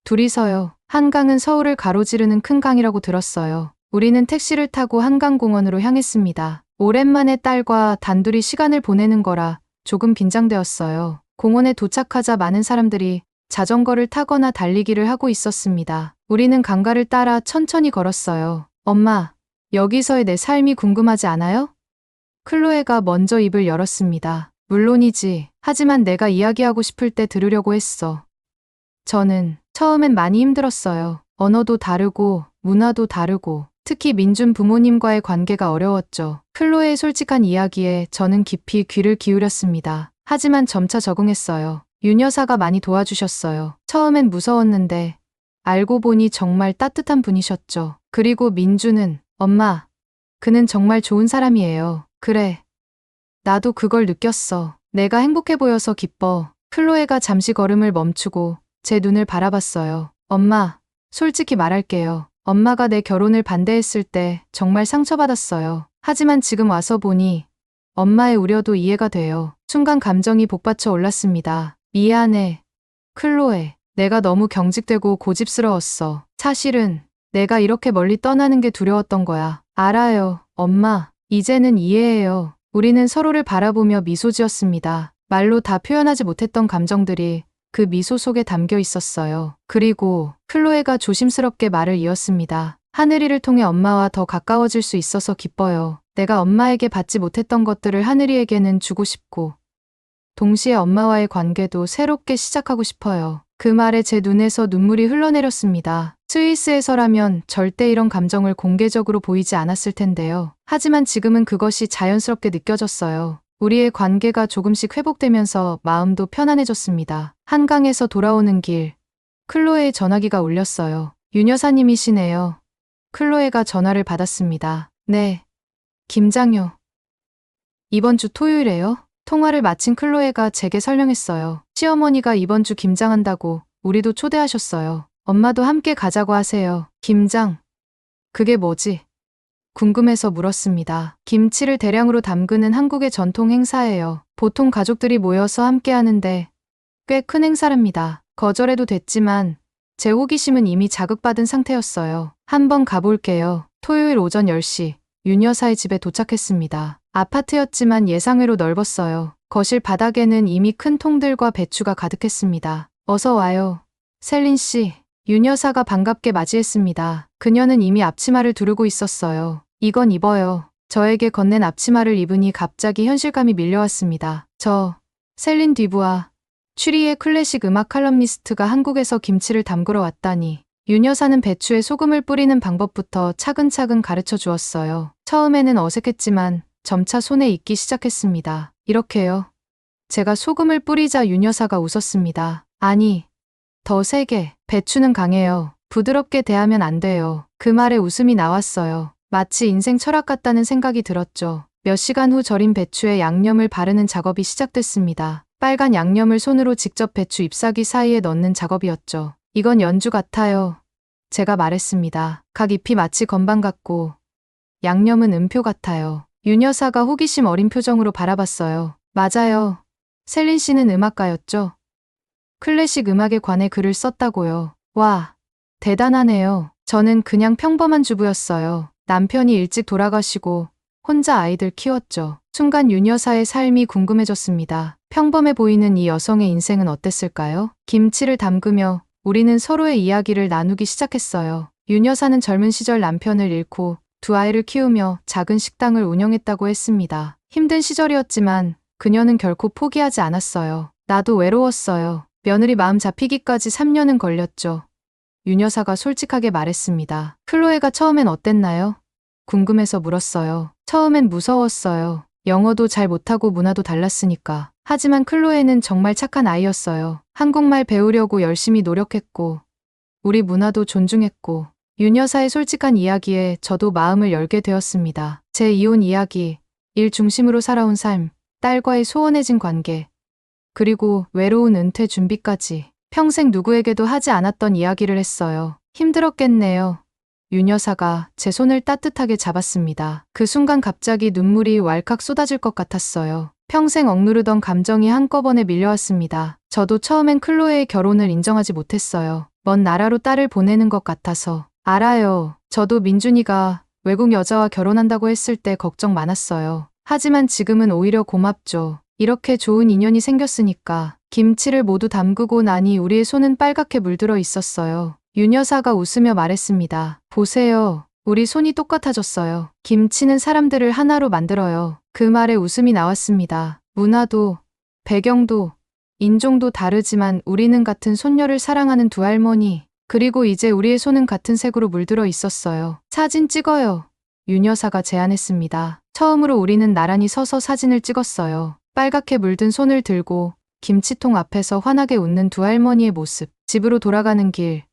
둘이서요. 한강은 서울을 가로지르는 큰 강이라고 들었어요. 우리는 택시를 타고 한강공원으로 향했습니다. 오랜만에 딸과 단둘이 시간을 보내는 거라 조금 긴장되었어요. 공원에 도착하자 많은 사람들이 자전거를 타거나 달리기를 하고 있었습니다. 우리는 강가를 따라 천천히 걸었어요. 엄마, 여기서의 내 삶이 궁금하지 않아요? 클로에가 먼저 입을 열었습니다. 물론이지. 하지만 내가 이야기하고 싶을 때 들으려고 했어. 저는 처음엔 많이 힘들었어요. 언어도 다르고 문화도 다르고 특히 민준 부모님과의 관계가 어려웠죠. 클로에의 솔직한 이야기에 저는 깊이 귀를 기울였습니다. 하지만 점차 적응했어요. 윤 여사가 많이 도와주셨어요. 처음엔 무서웠는데 알고 보니 정말 따뜻한 분이셨죠. 그리고 민준은 엄마, 그는 정말 좋은 사람이에요. 그래. 나도 그걸 느꼈어. 내가 행복해 보여서 기뻐. 클로에가 잠시 걸음을 멈추고 제 눈을 바라봤어요. 엄마, 솔직히 말할게요. 엄마가 내 결혼을 반대했을 때 정말 상처받았어요. 하지만 지금 와서 보니 엄마의 우려도 이해가 돼요. 순간 감정이 복받쳐 올랐습니다. 미안해. 클로에, 내가 너무 경직되고 고집스러웠어. 사실은 내가 이렇게 멀리 떠나는 게 두려웠던 거야. 알아요, 엄마. 이제는 이해해요. 우리는 서로를 바라보며 미소 지었습니다. 말로 다 표현하지 못했던 감정들이 그 미소 속에 담겨 있었어요. 그리고 클로에가 조심스럽게 말을 이었습니다. 하늘이를 통해 엄마와 더 가까워질 수 있어서 기뻐요. 내가 엄마에게 받지 못했던 것들을 하늘이에게는 주고 싶고 동시에 엄마와의 관계도 새롭게 시작하고 싶어요. 그 말에 제 눈에서 눈물이 흘러내렸습니다. 스위스에서라면 절대 이런 감정을 공개적으로 보이지 않았을 텐데요. 하지만 지금은 그것이 자연스럽게 느껴졌어요. 우리의 관계가 조금씩 회복되면서 마음도 편안해졌습니다. 한강에서 돌아오는 길, 클로에의 전화기가 울렸어요. 윤 여사님이시네요. 클로에가 전화를 받았습니다. 네. 김장효. 이번 주 토요일에요? 통화를 마친 클로에가 제게 설명했어요. 시어머니가 이번 주 김장한다고 우리도 초대하셨어요. 엄마도 함께 가자고 하세요. 김장. 그게 뭐지? 궁금해서 물었습니다. 김치를 대량으로 담그는 한국의 전통 행사예요. 보통 가족들이 모여서 함께 하는데 꽤 큰 행사랍니다. 거절해도 됐지만 제 호기심은 이미 자극받은 상태였어요. 한번 가볼게요. 토요일 오전 10시 윤 여사의 집에 도착했습니다. 아파트였지만 예상외로 넓었어요. 거실 바닥에는 이미 큰 통들과 배추가 가득했습니다. 어서 와요. 셀린 씨. 윤 여사가 반갑게 맞이했습니다. 그녀는 이미 앞치마를 두르고 있었어요. 이건 입어요. 저에게 건넨 앞치마를 입으니 갑자기 현실감이 밀려왔습니다. 저, 셀린 뒤부아, 취리의 클래식 음악 칼럼니스트가 한국에서 김치를 담그러 왔다니. 윤 여사는 배추에 소금을 뿌리는 방법부터 차근차근 가르쳐 주었어요. 처음에는 어색했지만 점차 손에 익기 시작했습니다. 이렇게요. 제가 소금을 뿌리자 윤 여사가 웃었습니다. 아니, 더 세게. 배추는 강해요. 부드럽게 대하면 안 돼요. 그 말에 웃음이 나왔어요. 마치 인생 철학 같다는 생각이 들었죠. 몇 시간 후 절인 배추에 양념을 바르는 작업이 시작됐습니다. 빨간 양념을 손으로 직접 배추 잎사귀 사이에 넣는 작업이었죠. 이건 연주 같아요. 제가 말했습니다. 각 잎이 마치 건반 같고 양념은 음표 같아요. 윤 여사가 호기심 어린 표정으로 바라봤어요. 맞아요. 셀린 씨는 음악가였죠? 클래식 음악에 관해 글을 썼다고요. 와, 대단하네요. 저는 그냥 평범한 주부였어요. 남편이 일찍 돌아가시고 혼자 아이들 키웠죠. 순간 윤 여사의 삶이 궁금해졌습니다. 평범해 보이는 이 여성의 인생은 어땠을까요? 김치를 담그며 우리는 서로의 이야기를 나누기 시작했어요. 윤 여사는 젊은 시절 남편을 잃고 두 아이를 키우며 작은 식당을 운영했다고 했습니다. 힘든 시절이었지만 그녀는 결코 포기하지 않았어요. 나도 외로웠어요. 며느리 마음 잡히기까지 3년은 걸렸죠. 윤 여사가 솔직하게 말했습니다. 클로에가 처음엔 어땠나요? 궁금해서 물었어요. 처음엔 무서웠어요. 영어도 잘 못하고 문화도 달랐으니까. 하지만 클로에는 정말 착한 아이였어요. 한국말 배우려고 열심히 노력했고 우리 문화도 존중했고 윤 여사의 솔직한 이야기에 저도 마음을 열게 되었습니다. 제 이혼 이야기, 일 중심으로 살아온 삶, 딸과의 소원해진 관계, 그리고 외로운 은퇴 준비까지 평생 누구에게도 하지 않았던 이야기를 했어요. 힘들었겠네요. 윤 여사가 제 손을 따뜻하게 잡았습니다. 그 순간 갑자기 눈물이 왈칵 쏟아질 것 같았어요. 평생 억누르던 감정이 한꺼번에 밀려왔습니다. 저도 처음엔 클로에의 결혼을 인정하지 못했어요. 먼 나라로 딸을 보내는 것 같아서. 알아요. 저도 민준이가 외국 여자와 결혼한다고 했을 때 걱정 많았어요. 하지만 지금은 오히려 고맙죠. 이렇게 좋은 인연이 생겼으니까. 김치를 모두 담그고 나니 우리의 손은 빨갛게 물들어 있었어요. 윤 여사가 웃으며 말했습니다. 보세요. 우리 손이 똑같아졌어요. 김치는 사람들을 하나로 만들어요. 그 말에 웃음이 나왔습니다. 문화도, 배경도, 인종도 다르지만 우리는 같은 손녀를 사랑하는 두 할머니. 그리고 이제 우리의 손은 같은 색으로 물들어 있었어요. 사진 찍어요. 윤 여사가 제안했습니다. 처음으로 우리는 나란히 서서 사진을 찍었어요. 빨갛게 물든 손을 들고 김치통 앞에서 환하게 웃는 두 할머니의 모습. 집으로 돌아가는 길.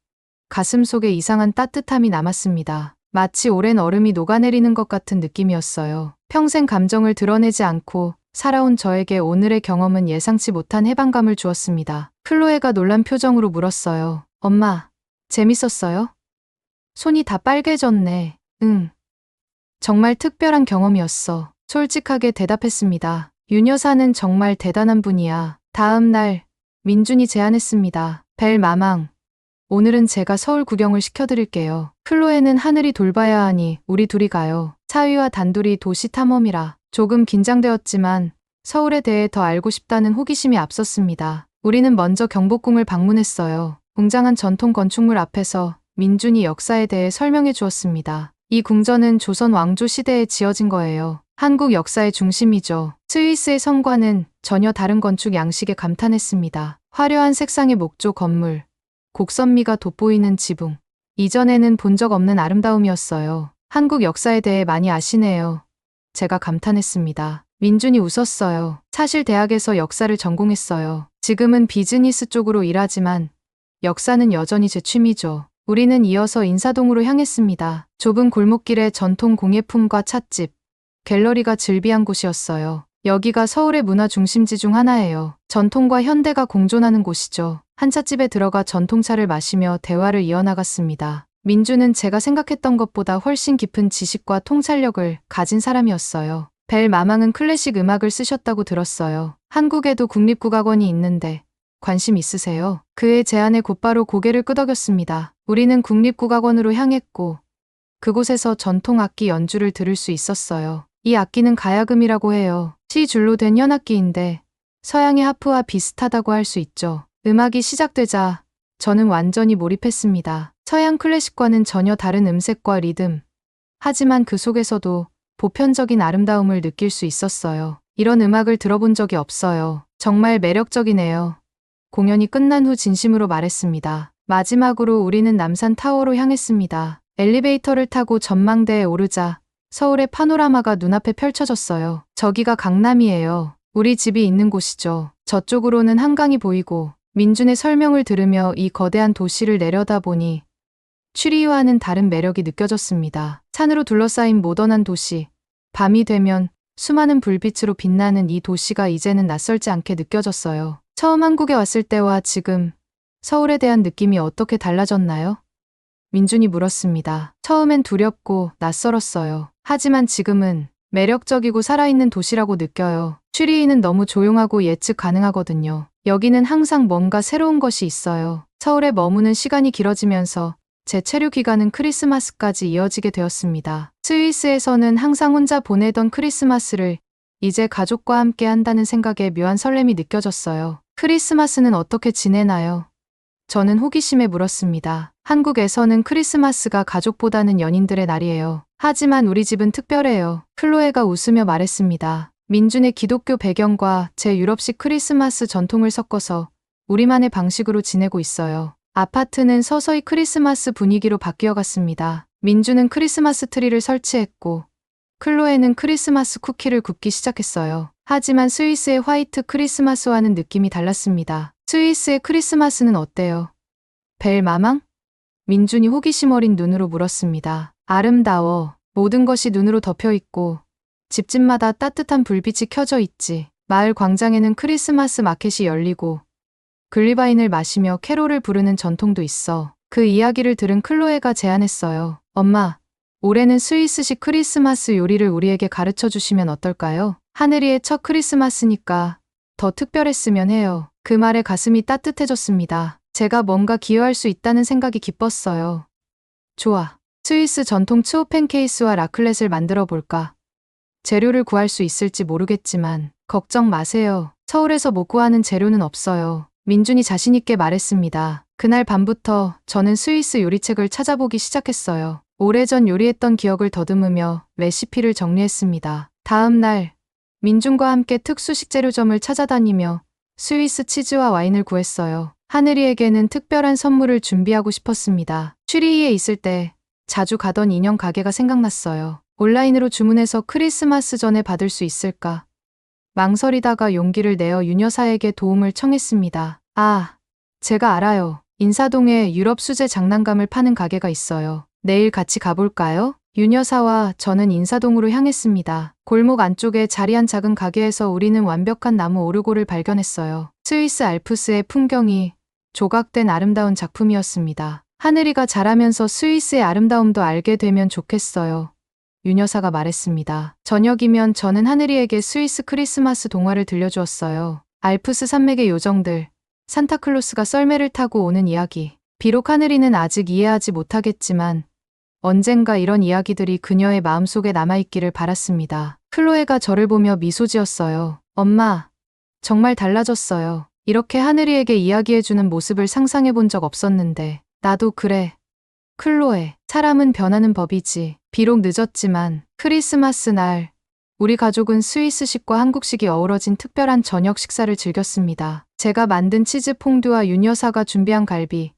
가슴속에 이상한 따뜻함이 남았습니다. 마치 오랜 얼음이 녹아내리는 것 같은 느낌이었어요. 평생 감정을 드러내지 않고 살아온 저에게 오늘의 경험은 예상치 못한 해방감을 주었습니다. 클로에가 놀란 표정으로 물었어요. 엄마, 재밌었어요? 손이 다 빨개졌네. 응. 정말 특별한 경험이었어. 솔직하게 대답했습니다. 윤 여사는 정말 대단한 분이야. 다음 날, 민준이 제안했습니다. 벨 마망. 오늘은 제가 서울 구경을 시켜드릴게요. 클로에는 하늘이 돌봐야 하니 우리 둘이 가요. 사위와 단둘이 도시 탐험이라. 조금 긴장되었지만 서울에 대해 더 알고 싶다는 호기심이 앞섰습니다. 우리는 먼저 경복궁을 방문했어요. 웅장한 전통 건축물 앞에서 민준이 역사에 대해 설명해 주었습니다. 이 궁전은 조선 왕조 시대에 지어진 거예요. 한국 역사의 중심이죠. 스위스의 성과는 전혀 다른 건축 양식에 감탄했습니다. 화려한 색상의 목조 건물, 곡선미가 돋보이는 지붕. 이전에는 본 적 없는 아름다움이었어요. 한국 역사에 대해 많이 아시네요. 제가 감탄했습니다. 민준이 웃었어요. 사실 대학에서 역사를 전공했어요. 지금은 비즈니스 쪽으로 일하지만 역사는 여전히 제 취미죠. 우리는 이어서 인사동으로 향했습니다. 좁은 골목길에 전통 공예품과 찻집, 갤러리가 즐비한 곳이었어요. 여기가 서울의 문화 중심지 중 하나예요. 전통과 현대가 공존하는 곳이죠. 한찻집에 들어가 전통차를 마시며 대화를 이어나갔습니다. 민주는 제가 생각했던 것보다 훨씬 깊은 지식과 통찰력을 가진 사람이었어요. 벨 마망은 클래식 음악을 쓰셨다고 들었어요. 한국에도 국립국악원이 있는데 관심 있으세요? 그의 제안에 곧바로 고개를 끄덕였습니다. 우리는 국립국악원으로 향했고 그곳에서 전통악기 연주를 들을 수 있었어요. 이 악기는 가야금이라고 해요. 시줄로 된 현악기인데 서양의 하프와 비슷하다고 할 수 있죠. 음악이 시작되자 저는 완전히 몰입했습니다. 서양 클래식과는 전혀 다른 음색과 리듬. 하지만 그 속에서도 보편적인 아름다움을 느낄 수 있었어요. 이런 음악을 들어본 적이 없어요. 정말 매력적이네요. 공연이 끝난 후 진심으로 말했습니다. 마지막으로 우리는 남산타워로 향했습니다. 엘리베이터를 타고 전망대에 오르자 서울의 파노라마가 눈앞에 펼쳐졌어요. 저기가 강남이에요. 우리 집이 있는 곳이죠. 저쪽으로는 한강이 보이고 민준의 설명을 들으며 이 거대한 도시를 내려다보니 추리와는 다른 매력이 느껴졌습니다. 산으로 둘러싸인 모던한 도시. 밤이 되면 수많은 불빛으로 빛나는 이 도시가 이제는 낯설지 않게 느껴졌어요. 처음 한국에 왔을 때와 지금 서울에 대한 느낌이 어떻게 달라졌나요? 민준이 물었습니다. 처음엔 두렵고 낯설었어요. 하지만 지금은 매력적이고 살아있는 도시라고 느껴요. 추리이는 너무 조용하고 예측 가능하거든요. 여기는 항상 뭔가 새로운 것이 있어요. 서울에 머무는 시간이 길어지면서 제 체류 기간은 크리스마스까지 이어지게 되었습니다. 스위스에서는 항상 혼자 보내던 크리스마스를 이제 가족과 함께 한다는 생각에 묘한 설렘이 느껴졌어요. 크리스마스는 어떻게 지내나요? 저는 호기심에 물었습니다. 한국에서는 크리스마스가 가족보다는 연인들의 날이에요. 하지만 우리 집은 특별해요. 클로에가 웃으며 말했습니다. 민준의 기독교 배경과 제 유럽식 크리스마스 전통을 섞어서 우리만의 방식으로 지내고 있어요. 아파트는 서서히 크리스마스 분위기로 바뀌어갔습니다. 민준은 크리스마스 트리를 설치했고 클로에는 크리스마스 쿠키를 굽기 시작했어요. 하지만 스위스의 화이트 크리스마스와는 느낌이 달랐습니다. 스위스의 크리스마스는 어때요? 벨마망? 민준이 호기심 어린 눈으로 물었습니다. 아름다워. 모든 것이 눈으로 덮여 있고 집집마다 따뜻한 불빛이 켜져 있지. 마을 광장에는 크리스마스 마켓이 열리고 글리바인을 마시며 캐롤을 부르는 전통도 있어. 그 이야기를 들은 클로에가 제안했어요. 엄마, 올해는 스위스식 크리스마스 요리를 우리에게 가르쳐 주시면 어떨까요? 하늘이의 첫 크리스마스니까 더 특별했으면 해요. 그 말에 가슴이 따뜻해졌습니다. 제가 뭔가 기여할 수 있다는 생각이 기뻤어요. 좋아. 스위스 전통 츠오펜케이스와 라클렛을 만들어 볼까? 재료를 구할 수 있을지 모르겠지만 걱정 마세요. 서울에서 못 구하는 재료는 없어요. 민준이 자신있게 말했습니다. 그날 밤부터 저는 스위스 요리책을 찾아보기 시작했어요. 오래전 요리했던 기억을 더듬으며 레시피를 정리했습니다. 다음 날 민준과 함께 특수 식재료점을 찾아다니며 스위스 치즈와 와인을 구했어요. 하늘이에게는 특별한 선물을 준비하고 싶었습니다. 취리히에 있을 때 자주 가던 인형 가게가 생각났어요. 온라인으로 주문해서 크리스마스 전에 받을 수 있을까? 망설이다가 용기를 내어 유여사에게 도움을 청했습니다. 아, 제가 알아요. 인사동에 유럽 수제 장난감을 파는 가게가 있어요. 내일 같이 가볼까요? 유여사와 저는 인사동으로 향했습니다. 골목 안쪽에 자리한 작은 가게에서 우리는 완벽한 나무 오르골을 발견했어요. 스위스 알프스의 풍경이 조각된 아름다운 작품이었습니다. 하늘이가 자라면서 스위스의 아름다움도 알게 되면 좋겠어요. 윤여사가 말했습니다. 저녁이면 저는 하늘이에게 스위스 크리스마스 동화를 들려주었어요. 알프스 산맥의 요정들, 산타클로스가 썰매를 타고 오는 이야기. 비록 하늘이는 아직 이해하지 못하겠지만 언젠가 이런 이야기들이 그녀의 마음속에 남아있기를 바랐습니다. 클로에가 저를 보며 미소 지었어요. 엄마, 정말 달라졌어요. 이렇게 하늘이에게 이야기해주는 모습을 상상해본 적 없었는데 나도 그래. 클로에, 사람은 변하는 법이지. 비록 늦었지만 크리스마스 날 우리 가족은 스위스식과 한국식이 어우러진 특별한 저녁 식사를 즐겼습니다. 제가 만든 치즈 퐁듀와 윤여사가 준비한 갈비,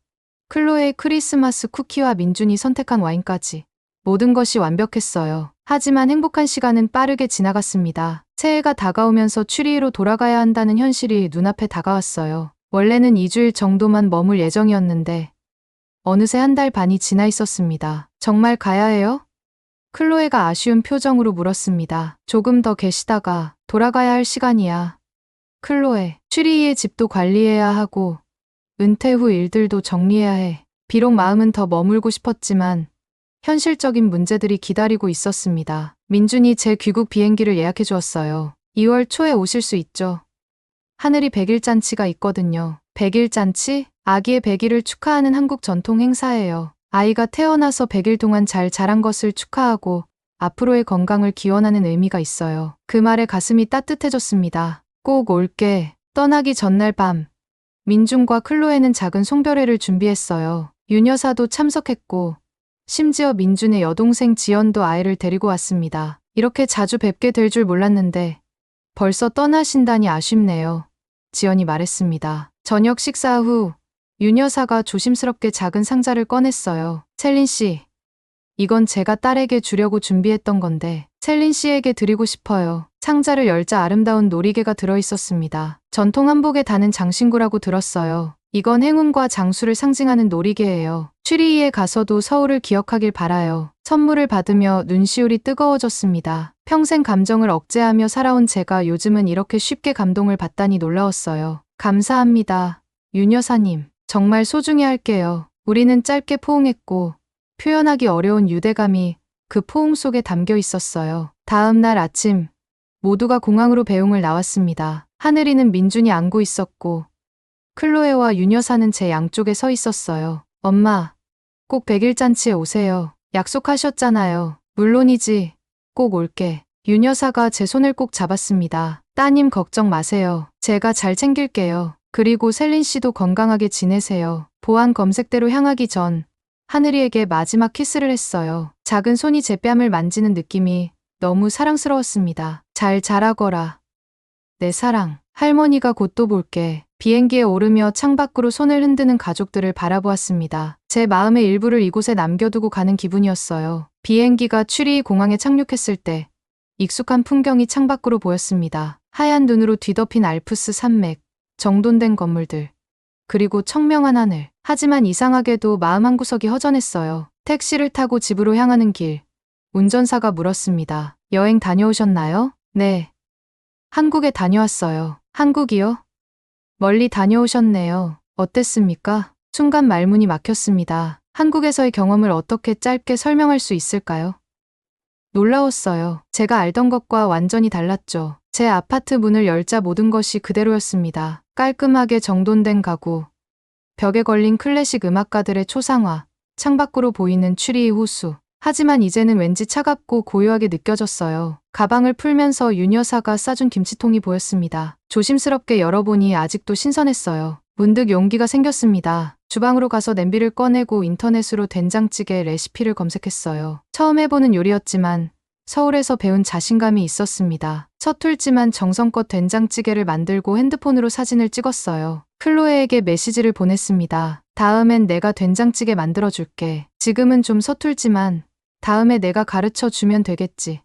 클로에의 크리스마스 쿠키와 민준이 선택한 와인까지 모든 것이 완벽했어요. 하지만 행복한 시간은 빠르게 지나갔습니다. 새해가 다가오면서 추리히로 돌아가야 한다는 현실이 눈앞에 다가왔어요. 원래는 2주일 정도만 머물 예정이었는데 어느새 한 달 반이 지나 있었습니다. 정말 가야 해요? 클로에가 아쉬운 표정으로 물었습니다. 조금 더 계시다가 돌아가야 할 시간이야. 클로에, 추리히의 집도 관리해야 하고 은퇴 후 일들도 정리해야 해. 비록 마음은 더 머물고 싶었지만 현실적인 문제들이 기다리고 있었습니다. 민준이 제 귀국 비행기를 예약해 주었어요. 2월 초에 오실 수 있죠? 하늘이 100일 잔치가 있거든요. 100일 잔치? 아기의 100일을 축하하는 한국 전통 행사예요. 아이가 태어나서 100일 동안 잘 자란 것을 축하하고 앞으로의 건강을 기원하는 의미가 있어요. 그 말에 가슴이 따뜻해졌습니다. 꼭 올게. 떠나기 전날 밤, 민준과 클로에는 작은 송별회를 준비했어요. 윤여사도 참석했고 심지어 민준의 여동생 지연도 아이를 데리고 왔습니다. 이렇게 자주 뵙게 될 줄 몰랐는데 벌써 떠나신다니 아쉽네요. 지연이 말했습니다. 저녁 식사 후 윤여사가 조심스럽게 작은 상자를 꺼냈어요. 셀린 씨, 이건 제가 딸에게 주려고 준비했던 건데 셀린 씨에게 드리고 싶어요. 상자를 열자 아름다운 놀이개가 들어있었습니다. 전통 한복에 다는 장신구라고 들었어요. 이건 행운과 장수를 상징하는 놀이개예요. 추리이에 가서도 서울을 기억하길 바라요. 선물을 받으며 눈시울이 뜨거워졌습니다. 평생 감정을 억제하며 살아온 제가 요즘은 이렇게 쉽게 감동을 받다니 놀라웠어요. 감사합니다. 윤 여사님. 정말 소중히 할게요. 우리는 짧게 포옹했고 표현하기 어려운 유대감이 그 포옹 속에 담겨 있었어요. 다음 날 아침 모두가 공항으로 배웅을 나왔습니다. 하늘이는 민준이 안고 있었고 클로에와 윤 여사는 제 양쪽에 서 있었어요. 엄마, 꼭 100일 잔치에 오세요. 약속하셨잖아요. 물론이지. 꼭 올게. 윤 여사가 제 손을 꼭 잡았습니다. 따님 걱정 마세요. 제가 잘 챙길게요. 그리고 셀린 씨도 건강하게 지내세요. 보안 검색대로 향하기 전 하늘이에게 마지막 키스를 했어요. 작은 손이 제 뺨을 만지는 느낌이 너무 사랑스러웠습니다. 잘 자라거라. 내 사랑. 할머니가 곧 또 볼게. 비행기에 오르며 창밖으로 손을 흔드는 가족들을 바라보았습니다. 제 마음의 일부를 이곳에 남겨두고 가는 기분이었어요. 비행기가 추리이 공항에 착륙했을 때 익숙한 풍경이 창밖으로 보였습니다. 하얀 눈으로 뒤덮인 알프스 산맥, 정돈된 건물들, 그리고 청명한 하늘. 하지만 이상하게도 마음 한구석이 허전했어요. 택시를 타고 집으로 향하는 길. 운전사가 물었습니다. 여행 다녀오셨나요? 네. 한국에 다녀왔어요. 한국이요? 멀리 다녀오셨네요. 어땠습니까? 순간 말문이 막혔습니다. 한국에서의 경험을 어떻게 짧게 설명할 수 있을까요? 놀라웠어요. 제가 알던 것과 완전히 달랐죠. 제 아파트 문을 열자 모든 것이 그대로였습니다. 깔끔하게 정돈된 가구, 벽에 걸린 클래식 음악가들의 초상화, 창밖으로 보이는 추리의 호수. 하지만 이제는 왠지 차갑고 고요하게 느껴졌어요. 가방을 풀면서 윤 여사가 싸준 김치통이 보였습니다. 조심스럽게 열어보니 아직도 신선했어요. 문득 용기가 생겼습니다. 주방으로 가서 냄비를 꺼내고 인터넷으로 된장찌개 레시피를 검색했어요. 처음 해보는 요리였지만 서울에서 배운 자신감이 있었습니다. 서툴지만 정성껏 된장찌개를 만들고 핸드폰으로 사진을 찍었어요. 클로에에게 메시지를 보냈습니다. 다음엔 내가 된장찌개 만들어줄게. 지금은 좀 서툴지만 다음에 내가 가르쳐 주면 되겠지.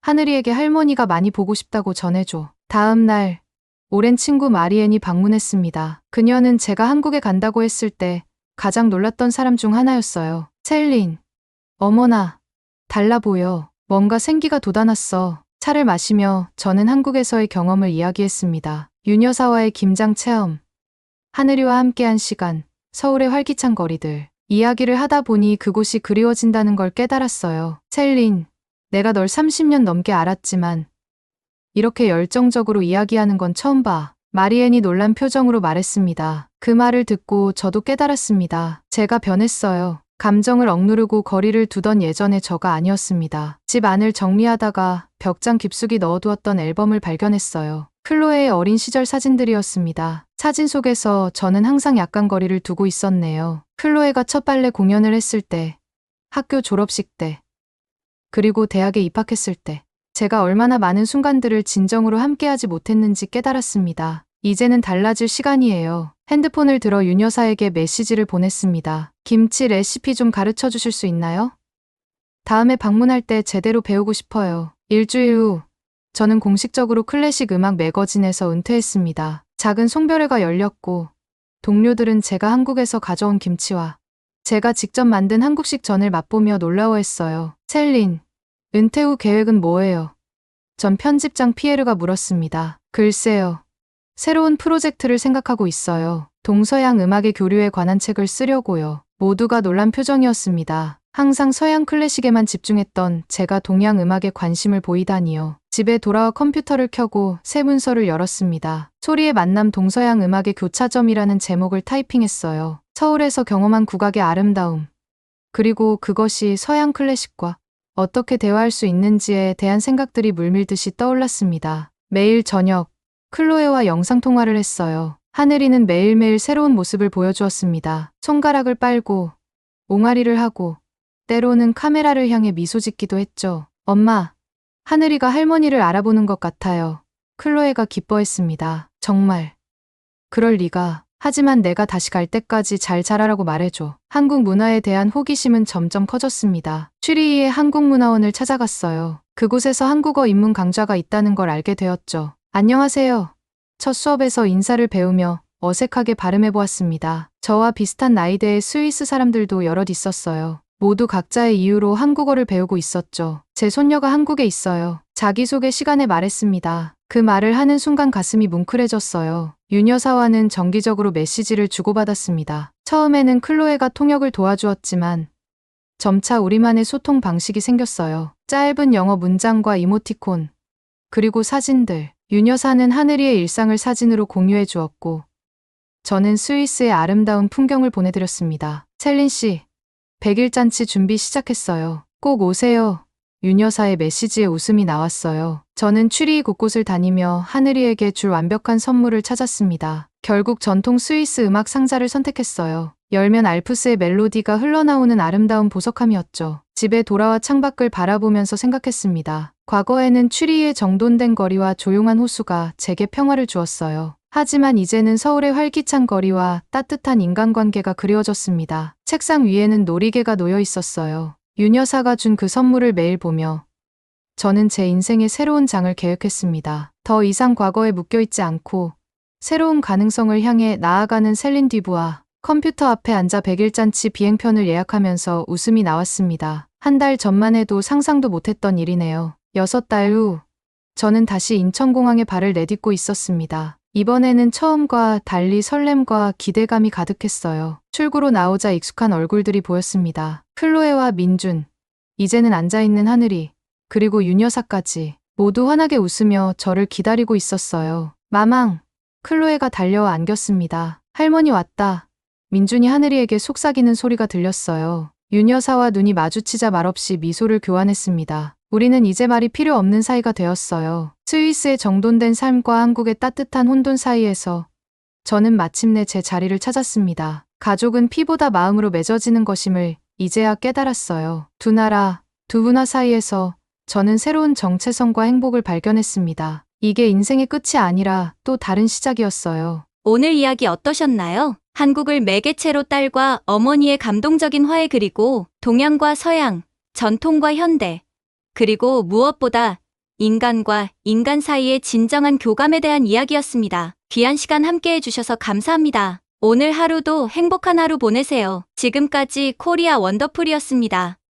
하늘이에게 할머니가 많이 보고 싶다고 전해줘. 다음 날 오랜 친구 마리앤이 방문했습니다. 그녀는 제가 한국에 간다고 했을 때 가장 놀랐던 사람 중 하나였어요. 셀린. 어머나. 달라 보여. 뭔가 생기가 돋아났어. 차를 마시며 저는 한국에서의 경험을 이야기했습니다. 윤 여사와의 김장 체험, 하늘이와 함께한 시간, 서울의 활기찬 거리들. 이야기를 하다 보니 그곳이 그리워진다는 걸 깨달았어요. 셀린, 내가 널 30년 넘게 알았지만 이렇게 열정적으로 이야기하는 건 처음 봐. 마리앤이 놀란 표정으로 말했습니다. 그 말을 듣고 저도 깨달았습니다. 제가 변했어요. 감정을 억누르고 거리를 두던 예전의 저가 아니었습니다. 집 안을 정리하다가 벽장 깊숙이 넣어두었던 앨범을 발견했어요. 클로에의 어린 시절 사진들이었습니다. 사진 속에서 저는 항상 약간 거리를 두고 있었네요. 클로에가 첫 발레 공연을 했을 때, 학교 졸업식 때, 그리고 대학에 입학했을 때, 제가 얼마나 많은 순간들을 진정으로 함께하지 못했는지 깨달았습니다. 이제는 달라질 시간이에요. 핸드폰을 들어 윤 여사에게 메시지를 보냈습니다. 김치 레시피 좀 가르쳐 주실 수 있나요? 다음에 방문할 때 제대로 배우고 싶어요. 일주일 후, 저는 공식적으로 클래식 음악 매거진에서 은퇴했습니다. 작은 송별회가 열렸고, 동료들은 제가 한국에서 가져온 김치와 제가 직접 만든 한국식 전을 맛보며 놀라워했어요. 셀린, 은퇴 후 계획은 뭐예요? 전 편집장 피에르가 물었습니다. 글쎄요. 새로운 프로젝트를 생각하고 있어요. 동서양 음악의 교류에 관한 책을 쓰려고요. 모두가 놀란 표정이었습니다. 항상 서양 클래식에만 집중했던 제가 동양 음악에 관심을 보이다니요. 집에 돌아와 컴퓨터를 켜고 새 문서를 열었습니다. 소리의 만남 동서양 음악의 교차점이라는 제목을 타이핑했어요. 서울에서 경험한 국악의 아름다움, 그리고 그것이 서양 클래식과 어떻게 대화할 수 있는지에 대한 생각들이 물밀듯이 떠올랐습니다. 매일 저녁, 클로에와 영상통화를 했어요. 하늘이는 매일매일 새로운 모습을 보여주었습니다. 손가락을 빨고, 옹알이를 하고, 때로는 카메라를 향해 미소 짓기도 했죠. 엄마, 하늘이가 할머니를 알아보는 것 같아요. 클로에가 기뻐했습니다. 정말. 그럴 리가. 하지만 내가 다시 갈 때까지 잘 자라라고 말해줘. 한국 문화에 대한 호기심은 점점 커졌습니다. 추리이의 한국문화원을 찾아갔어요. 그곳에서 한국어 입문 강좌가 있다는 걸 알게 되었죠. 안녕하세요. 첫 수업에서 인사를 배우며 어색하게 발음해 보았습니다. 저와 비슷한 나이대의 스위스 사람들도 여럿 있었어요. 모두 각자의 이유로 한국어를 배우고 있었죠. 제 손녀가 한국에 있어요. 자기소개 시간에 말했습니다. 그 말을 하는 순간 가슴이 뭉클해졌어요. 윤 여사와는 정기적으로 메시지를 주고받았습니다. 처음에는 클로에가 통역을 도와주었지만 점차 우리만의 소통 방식이 생겼어요. 짧은 영어 문장과 이모티콘, 그리고 사진들. 윤 여사는 하늘이의 일상을 사진으로 공유해 주었고 저는 스위스의 아름다운 풍경을 보내드렸습니다. 셀린 씨, 100일 잔치 준비 시작했어요. 꼭 오세요. 윤 여사의 메시지에 웃음이 나왔어요. 저는 추리히 곳곳을 다니며 하늘이에게 줄 완벽한 선물을 찾았습니다. 결국 전통 스위스 음악 상자를 선택했어요. 열면 알프스의 멜로디가 흘러나오는 아름다운 보석함이었죠. 집에 돌아와 창밖을 바라보면서 생각했습니다. 과거에는 추리히의 정돈된 거리와 조용한 호수가 제게 평화를 주었어요. 하지만 이제는 서울의 활기찬 거리와 따뜻한 인간관계가 그리워졌습니다. 책상 위에는 놀이개가 놓여 있었어요. 윤 여사가 준 그 선물을 매일 보며 저는 제 인생의 새로운 장을 계획했습니다. 더 이상 과거에 묶여있지 않고 새로운 가능성을 향해 나아가는 셀린 디부아. 컴퓨터 앞에 앉아 100일 잔치 비행편을 예약하면서 웃음이 나왔습니다. 한 달 전만 해도 상상도 못했던 일이네요. 6달 후, 저는 다시 인천공항에 발을 내딛고 있었습니다. 이번에는 처음과 달리 설렘과 기대감이 가득했어요. 출구로 나오자 익숙한 얼굴들이 보였습니다. 클로에와 민준, 이제는 앉아있는 하늘이, 그리고 윤 여사까지 모두 환하게 웃으며 저를 기다리고 있었어요. 마망, 클로에가 달려와 안겼습니다. 할머니 왔다. 민준이 하늘이에게 속삭이는 소리가 들렸어요. 윤 여사와 눈이 마주치자 말없이 미소를 교환했습니다. 우리는 이제 말이 필요 없는 사이가 되었어요. 스위스의 정돈된 삶과 한국의 따뜻한 혼돈 사이에서 저는 마침내 제 자리를 찾았습니다. 가족은 피보다 마음으로 맺어지는 것임을 이제야 깨달았어요. 두 나라, 두 문화 사이에서 저는 새로운 정체성과 행복을 발견했습니다. 이게 인생의 끝이 아니라 또 다른 시작이었어요. 오늘 이야기 어떠셨나요? 한국을 매개체로 딸과 어머니의 감동적인 화해 그리고 동양과 서양, 전통과 현대, 그리고 무엇보다 인간과 인간 사이의 진정한 교감에 대한 이야기였습니다. 귀한 시간 함께 해주셔서 감사합니다. 오늘 하루도 행복한 하루 보내세요. 지금까지 코리아 원더풀이었습니다.